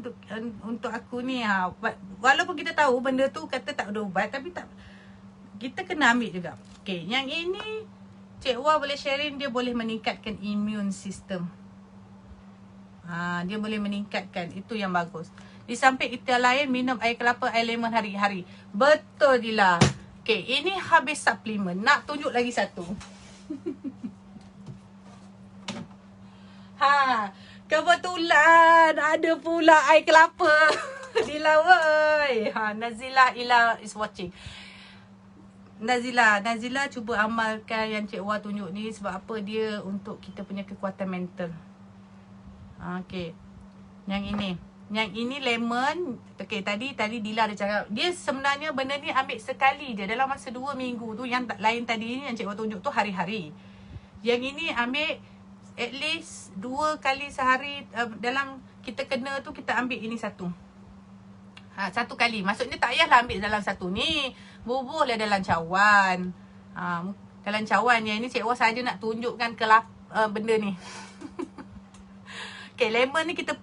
S1: untuk aku ni. Walaupun kita tahu benda tu kata tak ada ubat, tapi tak, kita kena ambil juga. Okay, yang ini, cikgu boleh sharing, dia boleh meningkatkan immune system. Dia boleh meningkatkan. Itu yang bagus. Di samping itu lain, minum air kelapa, air lemon hari-hari. Betul Dila. Okay, ini habis suplemen. Nak tunjuk lagi satu. Kebetulan ada pula air kelapa. Dila woi. Nazilah Ila is watching. Nazilah cuba amalkan yang Cik Wah tunjuk ni. Sebab apa? Dia untuk kita punya kekuatan mental. Okay. Yang ini lemon. Okay, tadi Dila ada cakap. Dia sebenarnya benda ni ambil sekali je. Dalam masa 2 minggu tu. Yang lain tadi ni yang Cik Wah tunjuk tu hari-hari. Yang ini ambil at least 2 kali sehari. Dalam kita kena tu, kita ambil ini satu. 1 kali. Maksudnya tak payahlah ambil dalam satu ni. Bubuhlah dalam cawan. Dalam cawan yang ini Cik Wah saja nak tunjukkan benda ni. Okay, lemon ni kita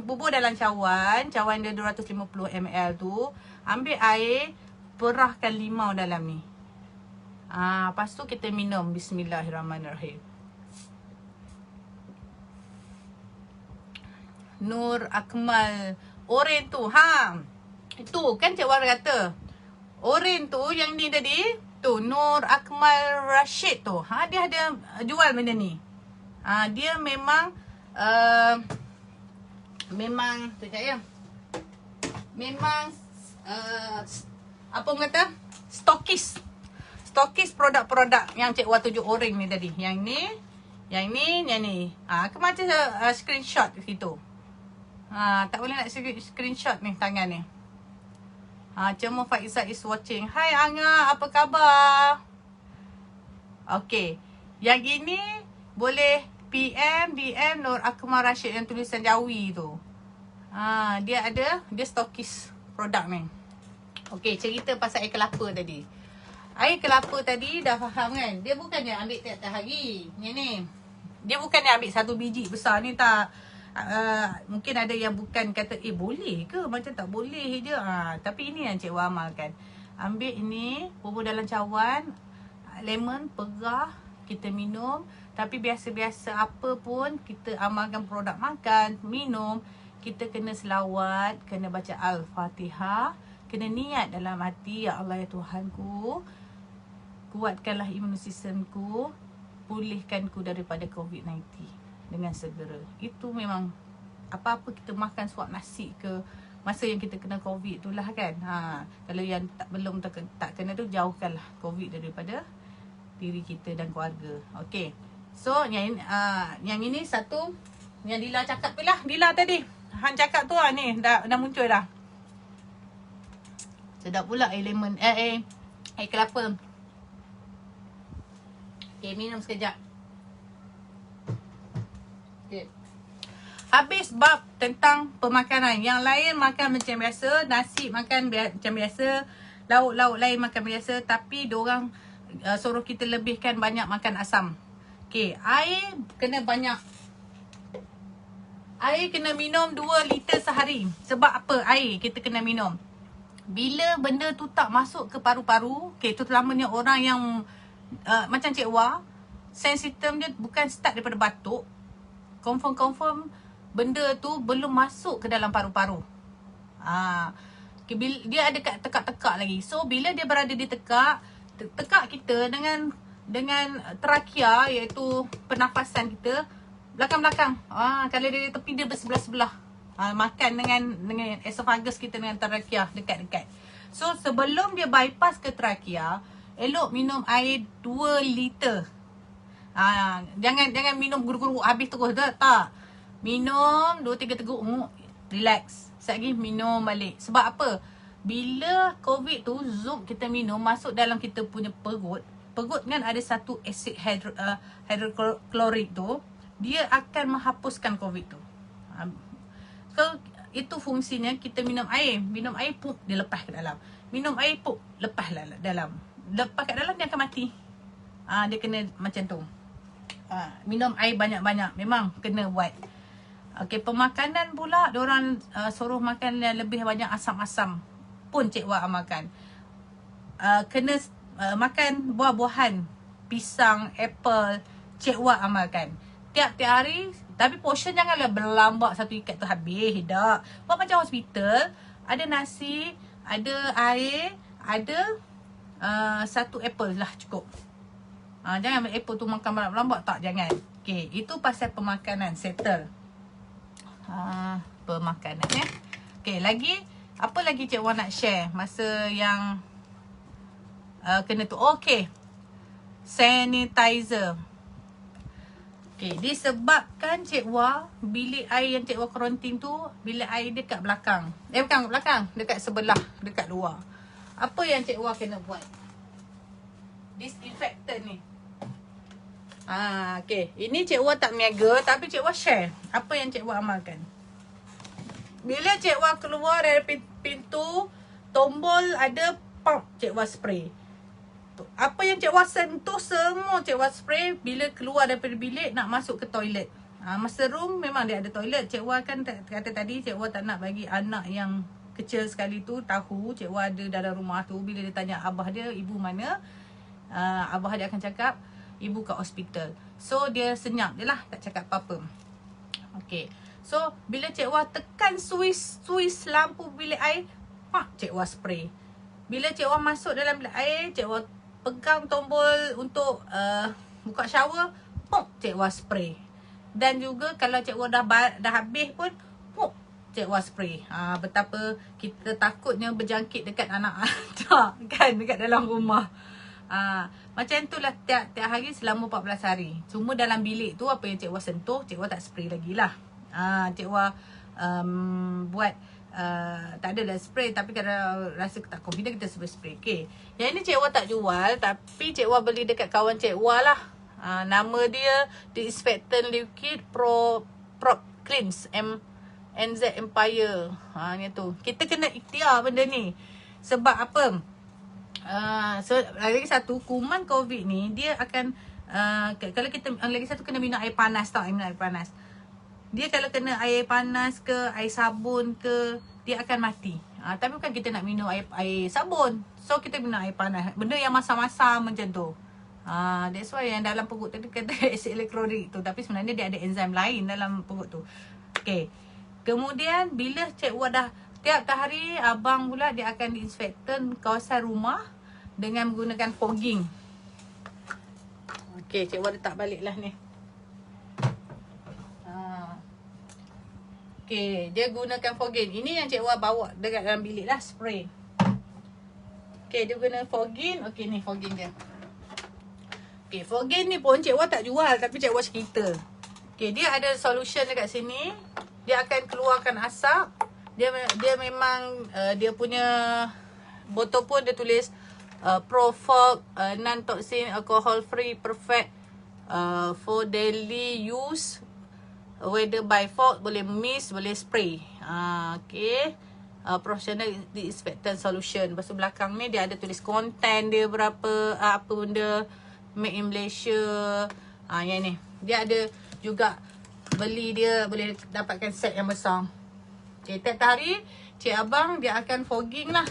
S1: bubuh dalam cawan. Cawan dia 250 ml tu. Ambil air, perahkan limau dalam ni. Lepas tu kita minum. Bismillahirrahmanirrahim. Nur Akmal Oren tu. Itu kan Cik Wan kata. Oren tu yang ni tadi. Tu Nur Akmal Rashid tu. Dia ada jual benda ni. Dia memang memang sekejap ya. Memang apa orang kata? Stokis produk-produk yang Cik Wan tunjuk orang ni tadi. Yang ni. Aku macam screenshot kat situ. Tak boleh nak screenshot ni tangan ni. Cuma Faizah is watching. Hai Anga, apa khabar? Okay. Yang ini boleh PM, DM Nur Akmal Rashid yang tulisan Jawi tu. Dia stokis produk ni. Okay, cerita pasal air kelapa tadi. Air kelapa tadi dah faham kan? Dia bukannya ambil tiap-tiap hari. Ni. Dia bukannya ambil satu biji besar ni tak. Mungkin ada yang bukan kata boleh ke? Macam tak boleh je. Tapi ini yang Cik Wan amalkan. Ambil ini, bubur dalam cawan, lemon, pegah, kita minum. Tapi biasa-biasa apa pun kita amalkan produk makan, minum, kita kena selawat, kena baca Al-Fatihah, kena niat dalam hati, ya Allah ya Tuhanku, kuatkanlah imun sistemku, pulihkanku daripada COVID-19 dengan segera. Itu memang apa-apa kita makan suap nasi ke masa yang kita kena COVID tu lah kan. Kalau yang belum tak kena tu, jauhkanlah COVID daripada diri kita dan keluarga. Okey. So yang ini satu yang Dila cakap tu lah. Dila tadi Han cakap tu ni dah muncul dah. Sedap pula air lemon air kelapa. Okay, minum sekejap. Okay. Habis bab tentang pemakanan. Yang lain makan macam biasa, nasi makan macam biasa, lauk-lauk lain makan biasa, tapi diorang suruh kita lebihkan banyak makan asam. Okay, air kena banyak. Air kena minum 2 liter sehari. Sebab apa air kita kena minum? Bila benda tu tak masuk ke paru-paru, okay, tu terutamanya orang yang macam Cik Wah, sense sistem dia bukan start daripada batuk. Confirm benda tu belum masuk ke dalam paru-paru. Okay, dia ada kat tekak-tekak lagi. So bila dia berada di tekak kita dengan trakea, iaitu pernafasan kita belakang-belakang. Kalau dia di tepi, dia bersebelah-sebelah. Makan dengan esophagus kita dengan trakea dekat-dekat. So sebelum dia bypass ke trakea, elok minum air 2 liter. Jangan minum guru-guru habis terus dah. Tak. Minum 2-3 teguk, relax. Sekejap lagi minum balik. Sebab apa? Bila COVID tu, zoom kita minum masuk dalam kita punya perut. Perut kan ada satu asid hidroklorik tu. Dia akan menghapuskan COVID tu. So itu fungsinya kita minum air. Minum air pup, dia lepas ke dalam. Minum air pup, lepas dalam. Lepas kat dalam, dia akan mati. Dia kena macam tu. Minum air banyak-banyak. Memang kena buat. Okay, pemakanan pula, diorang suruh makan yang lebih banyak asam-asam. Pun Cik Wah amalkan. Kena makan buah-buahan. Pisang, apple. Cik Wah amalkan. Tiap-tiap hari. Tapi portion janganlah berlambak satu ikat tu habis. Tak. Buat macam hospital. Ada nasi. Ada air. Ada satu apple lah cukup. Jangan ambil apple tu makan berlambak. Tak, jangan. Okay, itu pasal pemakanan. Settle. Pemakanan ya. Okay, lagi. Apa lagi Cik Wah nak share masa yang kena tu? Okay. Sanitizer. Okay, disebabkan Cik Wah, bilik air yang Cik Wah karantin tu, bilik air dia kat belakang. Bukan belakang, dekat sebelah, dekat luar. Apa yang Cik Wah kena buat? Disinfectant ni. Okay. Ini Cik Wah tak meniaga, tapi Cik Wah share apa yang Cik Wah amalkan. Bila Cik Wah keluar dari pintu, tombol ada pump Cik Wah spray. Apa yang Cik Wah sentuh semua Cik Wah spray. Bila keluar daripada bilik nak masuk ke toilet. Masa room memang dia ada toilet. Cik Wah kan kata tadi Cik Wah tak nak bagi anak yang kecil sekali tu tahu Cik Wah ada dalam rumah tu. Bila dia tanya abah dia, ibu mana, abah dia akan cakap ibu kat hospital. So dia senyap je lah, tak cakap apa-apa. Okay. So bila Cik Wah tekan suis lampu bilik air, Cik Wah spray. Bila Cik Wah masuk dalam bilik air, Cik Wah pegang tombol untuk buka shower, Cik Wah spray. Dan juga kalau Cik Wah dah habis pun, Cik Wah spray. Betapa kita takutnya berjangkit dekat anak kan, dekat dalam rumah. Macam itulah tiap hari selama 14 hari. Cuma dalam bilik tu apa yang Cik Wah sentuh, Cik Wah tak spray lagi lah. Cik Wah buat tak ada dah spray, tapi kalau rasa tak confident kita spray. Okay. Yang ini Cik Wah tak jual, tapi Cik Wah beli dekat kawan Cik Wah lah. Nama dia Disinfectant Liquid Pro Cleanse NZ Empire. Ni tu. Kita kena ikhtiar benda ni. Sebab apa? So lagi satu, kuman COVID ni dia akan kalau kita lagi satu kena minum air panas tau, minum air panas. Dia kalau kena air panas ke, air sabun ke, dia akan mati. Tapi bukan kita nak minum air sabun. So kita minum air panas. Benda yang masam-masam macam tu. That's why yang dalam perut tadi kata asid elektronik tu. Tapi sebenarnya dia ada enzim lain dalam perut tu. Okay. Kemudian bila Cik Wah dah tiap hari, abang pula dia akan diinspektan kawasan rumah dengan menggunakan fogging. Okay, Cik Wah letak balik lah ni. Okay, dia gunakan fogging. Ini yang Cik Wah bawa dekat dalam bilik lah, spray. Okay, dia guna fogging. Okay, ni fogging dia. Okay, fogging ni pun Cik Wah tak jual, tapi Cik Wah cerita. Okay, dia ada solution dekat sini. Dia akan keluarkan asap. Dia memang dia punya botol pun dia tulis Pro-Fog, non-toxin, alcohol free, perfect for daily use. Whether by fog, boleh mist, boleh spray. Okay. Professional disinfectant solution. Lepas tu belakang ni dia ada tulis content dia berapa, apa benda, made in Malaysia. Yang ni. Dia ada juga beli, dia boleh dapatkan set yang besar. Okay, tiap hari Cik Abang dia akan fogging lah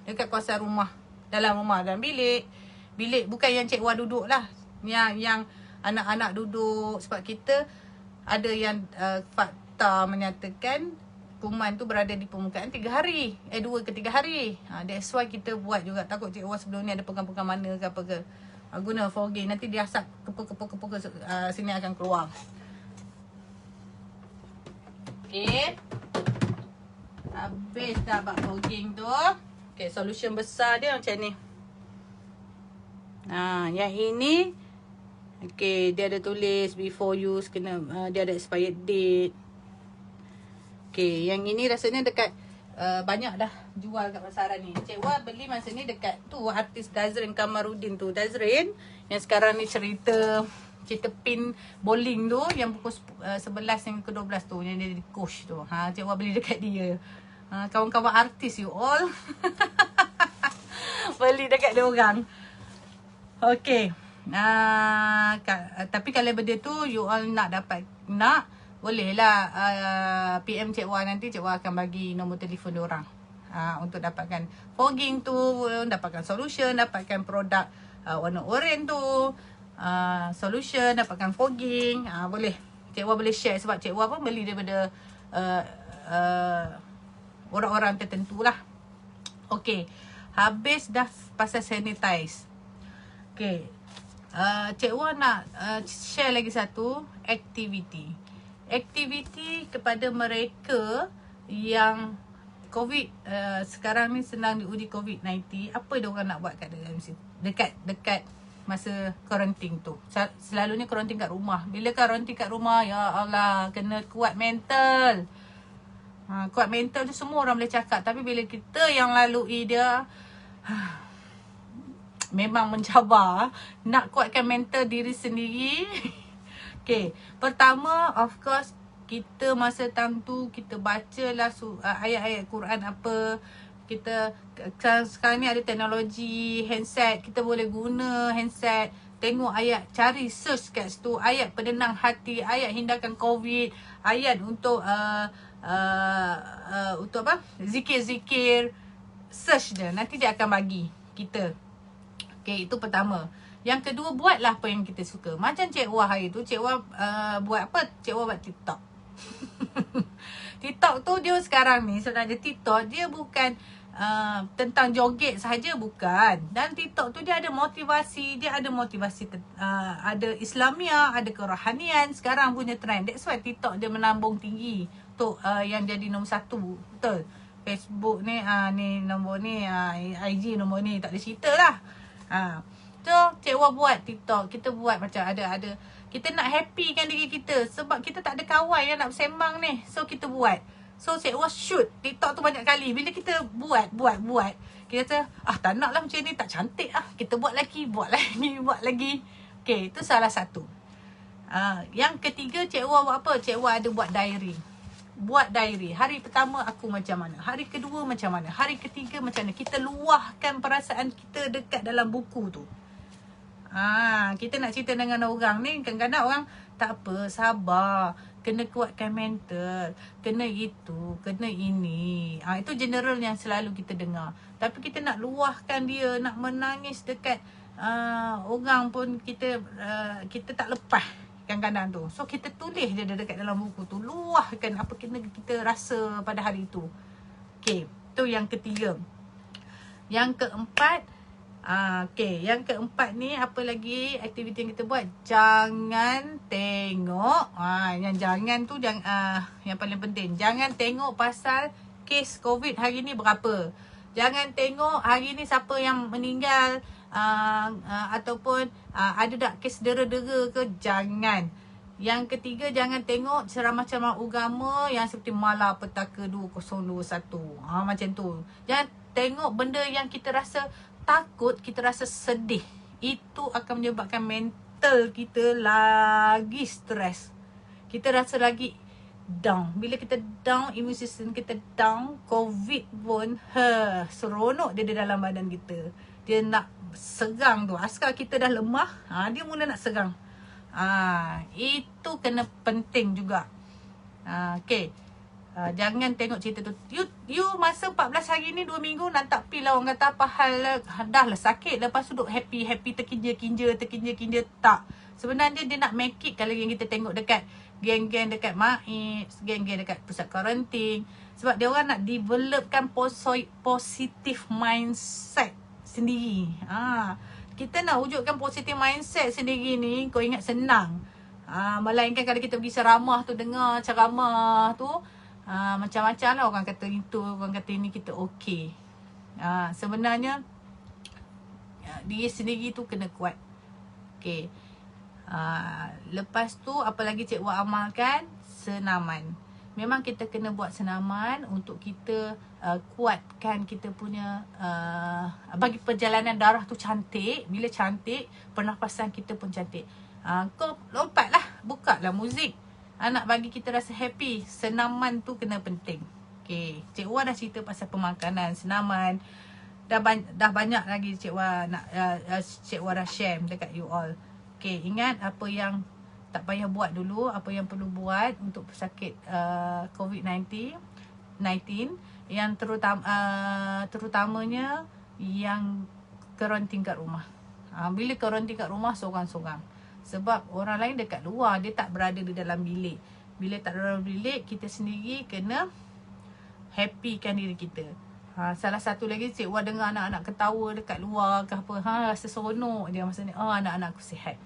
S1: dekat kawasan rumah. Dalam rumah, dalam bilik. Bilik bukan yang Cik Wah duduk lah. Yang anak-anak duduk. Sebab kita ada yang fakta menyatakan kuman tu berada di permukaan 3 hari. 2 ke 3 hari. That's why kita buat juga. Takut Cik Wah sebelum ni ada pegang-pegang mana ke apa ke. Guna fogging. Nanti dia asap kepuk-kepuk sini akan keluar. Okay. Habis dah buat fogging tu. Okay, solution besar dia macam ni. Yang ini okay, dia ada tulis before use, kena dia ada expired date. Okay, yang ini rasanya dekat banyak dah jual kat pasaran ni. Cik Wah beli masa ni dekat tu artis Dazrin Kamarudin tu. Dazrin yang sekarang ni cerita pin bowling tu yang pukul 11 yang ke 12 tu, yang dia coach tu. Cik Wah beli dekat dia. Kawan-kawan artis you all beli dekat dia orang. Okay. Tapi kalau benda tu you all nak boleh lah PM Cik Wah, nanti Cik Wah akan bagi nombor telefon dia orang untuk dapatkan fogging tu, dapatkan solution, dapatkan produk warna oranye tu, solution, dapatkan fogging. Boleh Cik Wah boleh share, sebab Cik Wah pun beli daripada orang-orang tertentu lah. Okay, habis dah pasal sanitize. Okay, Cik Wah nak share lagi satu aktiviti kepada mereka yang COVID sekarang ni sedang diuji COVID-19. Apa dia orang nak buat kat dalam dekat masa karantin tu. Selalunya karantin kat rumah. Bila karantin kat rumah, ya Allah, kena kuat mental. Kuat mental tu semua orang boleh cakap, tapi bila kita yang lalui dia memang mencabar. Nak kuatkan mental diri sendiri. Okay, pertama of course kita masa time tu kita bacalah ayat-ayat Quran apa. Kita sekarang ni ada teknologi handset, kita boleh guna handset, tengok ayat, cari search kat situ, ayat penenang hati, ayat hindarkan COVID, ayat untuk untuk apa? Zikir-zikir. Search dia, nanti dia akan bagi kita. Okay, itu pertama. Yang kedua, buatlah apa yang kita suka. Macam Cik Wah hari tu, Cik Wah buat apa? Cik Wah buat TikTok. TikTok tu dia sekarang ni sebenarnya TikTok dia bukan tentang joget sahaja, bukan. Dan TikTok tu dia ada motivasi, ada Islamiah, ada kerohanian sekarang punya trend. That's why TikTok dia menambung tinggi untuk yang jadi nombor 1. Betul. Facebook ni ni nombor ni, IG nombor ni, tak ada cerita lah. So Cik Wah buat TikTok, kita buat macam ada kita nak happykan diri kita sebab kita tak ada kawan yang nak bersembang ni. So kita buat. So Cik Wah shoot TikTok tu banyak kali. Bila kita buat kita kata tak nak lah macam ni, tak cantik lah. Kita buat lagi. Okay, itu salah satu. Yang ketiga Cik Wah buat apa? Cik Wah ada buat diary. Hari pertama aku macam mana, hari kedua macam mana, hari ketiga macam mana. Kita luahkan perasaan kita dekat dalam buku tu. Kita nak cerita dengan orang ni, kadang-kadang orang tak apa, sabar, kena kuatkan mental, kena itu, kena ini. Itu general yang selalu kita dengar. Tapi kita nak luahkan dia, nak menangis dekat orang pun kita tak lepas kadang-kadang tu. So kita tulis dia dekat dalam buku tu, luahkan apa kena kita rasa pada hari tu. Okay, tu yang ketiga. Yang keempat, yang keempat ni apa lagi aktiviti yang kita buat? Jangan tengok, yang jangan tu yang paling penting. Jangan tengok pasal kes COVID hari ni berapa. Jangan tengok hari ni siapa yang meninggal, ataupun ada tak kes dera-dera ke. Jangan. Yang ketiga, jangan tengok ceramah-ceramah agama yang seperti Malapetaka 2021. Macam tu. Jangan tengok benda yang kita rasa takut, kita rasa sedih. Itu akan menyebabkan mental kita lagi stres. Kita rasa lagi down. Bila kita down, immune system kita down, COVID pun seronok dia di dalam badan kita. Dia nak segang tu. Askar kita dah lemah, dia mula nak segang. Itu kena penting juga. Okay. Jangan tengok cerita tu. You masa 14 hari ni 2 minggu nantak pil lah. Orang kata apa hal lah, dah lah sakit. Lepas tu duk happy terkinja. Tak. Sebenarnya dia nak make it kalau yang kita tengok dekat geng-geng dekat MAIS, geng-geng dekat pusat karantin. Sebab dia orang nak developkan positive mindset sendiri. Kita nak wujudkan positive mindset sendiri ni, kau ingat senang. Melainkan kalau kita pergi ceramah tu, dengar ceramah tu, macam-macam lah orang kata itu, orang kata ini, kita okey. Sebenarnya diri sendiri tu kena kuat. Okey. Lepas tu apa lagi Cik Wah amalkan? Senaman. Memang kita kena buat senaman untuk kita kuatkan kita punya bagi perjalanan darah tu cantik. Bila cantik, pernafasan kita pun cantik. Kau lompat lah, buka lah muzik. Nak bagi kita rasa happy. Senaman tu kena penting. Okay, Cik Wah dah cerita pasal pemakanan, senaman. Dah banyak lagi Cik Wah nak Cik Wah dah share dekat you all. Okay, ingat apa yang tak payah buat dulu, apa yang perlu buat untuk pesakit COVID-19 yang terutamanya yang karantin kat rumah. Bila karantin kat rumah seorang-seorang. Sebab orang lain dekat luar, dia tak berada di dalam bilik. Bila tak dalam bilik, kita sendiri kena happykan diri kita. Salah satu lagi, Cik Wah dengar anak-anak ketawa dekat luar ke apa. Rasa seronok dia masa ni. Anak-anakku sihat.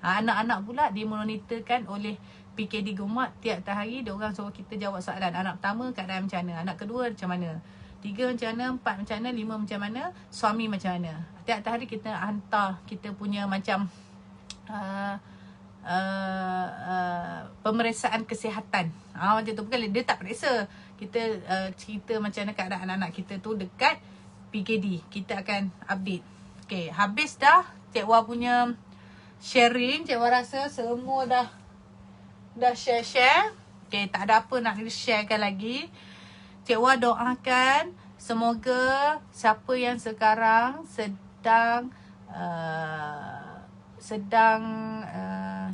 S1: Anak-anak pula dimonitorkan oleh PKD Gumat. Tiap hari dia orang suruh kita jawab soalan. Anak pertama keadaan macam mana, anak kedua macam mana, 3 macam mana, 4 macam mana, 5 macam mana, suami macam mana. Tiap hari kita hantar kita punya macam pemeriksaan kesihatan. Macam tu. Bukan dia tak periksa. Kita cerita macam mana keadaan anak-anak kita tu dekat PKD. Kita akan update. Okay, habis dah Cik Wah punya sharing. Cik Wah rasa semua dah share. Okay, tak ada apa nak sharekan lagi. Cik Wah doakan semoga siapa yang sekarang sedang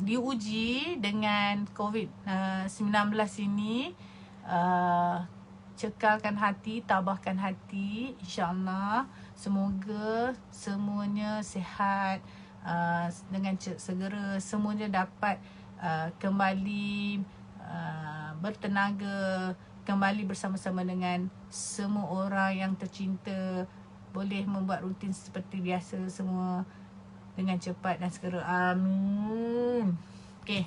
S1: diuji dengan COVID-19 ini, cekalkan hati, tabahkan hati, insyaAllah. Semoga semuanya sihat, dengan segera semuanya dapat kembali bertenaga kembali bersama-sama dengan semua orang yang tercinta, boleh membuat rutin seperti biasa semua dengan cepat dan segera. Amin. Okay,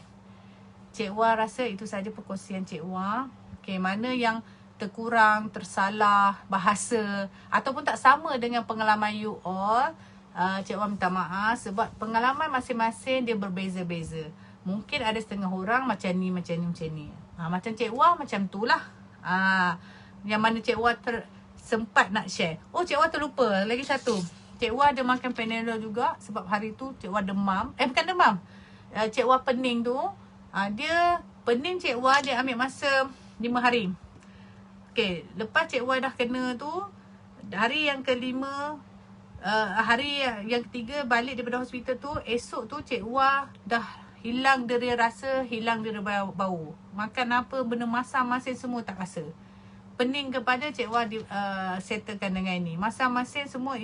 S1: Cik Wah rasa itu saja perkongsian Cik Wah. Okay, mana yang terkurang, tersalah bahasa ataupun tak sama dengan pengalaman you all, Cik Wah minta maaf sebab pengalaman masing-masing dia berbeza-beza. Mungkin ada setengah orang macam ni. Macam Cik Wah macam tu lah. Yang mana Cik Wah sempat nak share. Oh, Cik Wah terlupa lagi satu. Cik Wah ada makan Panadol juga sebab hari tu Cik Wah demam. Bukan demam. Cik Wah pening tu. Dia pening Cik Wah dia ambil masa 5 hari. Okay, lepas Cik Wah dah kena tu, hari yang kelima, hari yang ketiga balik daripada hospital tu, esok tu Cik Wah dah hilang deria rasa, hilang deria bau. Makan apa, benda masam-masin semua tak rasa. Pening kepada Cik Wah settlekan dengan ini. Masam-masin semua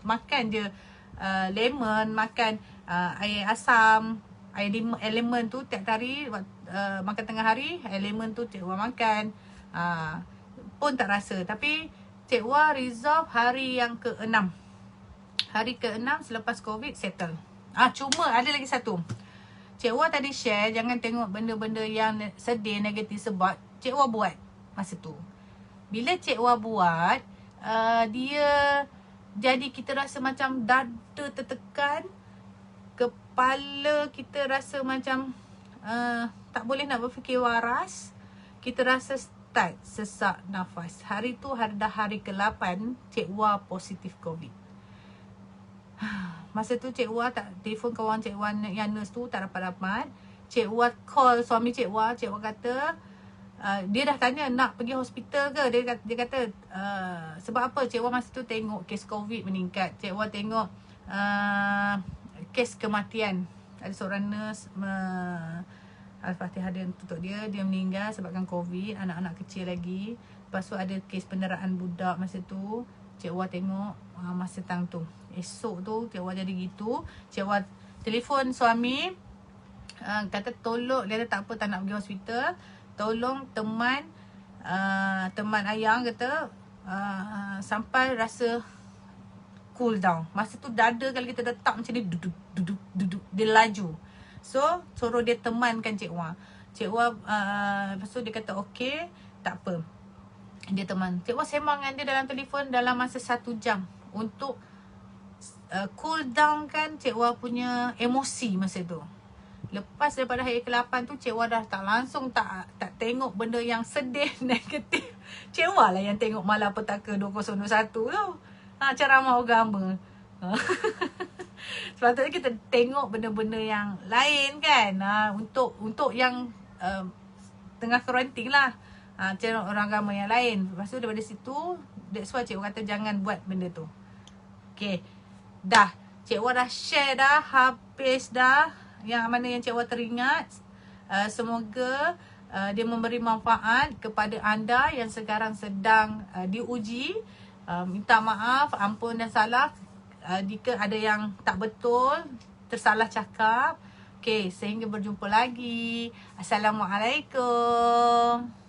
S1: makan je lemon, makan air asam, air elemen tu tiap hari, makan tengah hari, air lemon tu Cik Wah makan. Pun tak rasa. Tapi Cik Wah resolve hari yang ke-6. Hari ke-6 selepas COVID settle. Cuma ada lagi satu. Cik Wah tadi share jangan tengok benda-benda yang sedih, negatif sebab Cik Wah buat masa tu. Bila Cik Wah buat, dia jadi kita rasa macam dada tertekan, kepala kita rasa macam tak boleh nak berfikir waras. Kita rasa start sesak nafas. Hari tu dah hari ke-8 Cik Wah positif COVID. Masa tu Cik Wah tak telefon kawan Cik Wah yang nurse tu, tak dapat-dapat. Cik Wah call suami Cik Wah. Cik Wah kata dia dah tanya nak pergi hospital ke. Dia kata sebab apa? Cik Wah masa tu tengok kes COVID meningkat. Cik Wah tengok kes kematian. Ada seorang nurse Al-Fatihah dia tutup dia meninggal sebabkan COVID, anak-anak kecil lagi. Lepas tu ada kes penderaan budak masa tu. Cik Wah tengok masa tang tu. Esok tu Cik Wah jadi gitu. Cik Wah telefon suami, kata tolong, dia kata tak apa, tak nak pergi hospital. Tolong teman ayang kata sampai rasa cool down. Masa tu dada kalau kita letak macam ni duduk dia laju. So suruh dia temankan Cik Wah. Cik Wah lepas tu dia kata okey, tak apa. Dia teman. Cik Wah sembang dengan dia dalam telefon dalam masa 1 jam untuk cool down kan Cik Wah punya emosi masa tu. Lepas daripada hari ke-8 tu Cik Wah dah tak tengok benda yang sedih, negatif. Cik Wah lah yang tengok Malapetaka 2021 tu. Ceramah agama. Sepatutnya kita tengok benda-benda yang lain kan. Untuk yang tengah karantin lah. Tengok orang agama yang lain. Lepas tu daripada situ, that's why Cik Wah kata jangan buat benda tu. Okay. Dah. Cik Wah dah share dah. Habis dah. Yang mana yang Cik Wah teringat. Semoga dia memberi manfaat kepada anda yang sekarang sedang diuji. Minta maaf, ampun dan salah jika ada yang tak betul, tersalah cakap. Okay, sehingga berjumpa lagi. Assalamualaikum.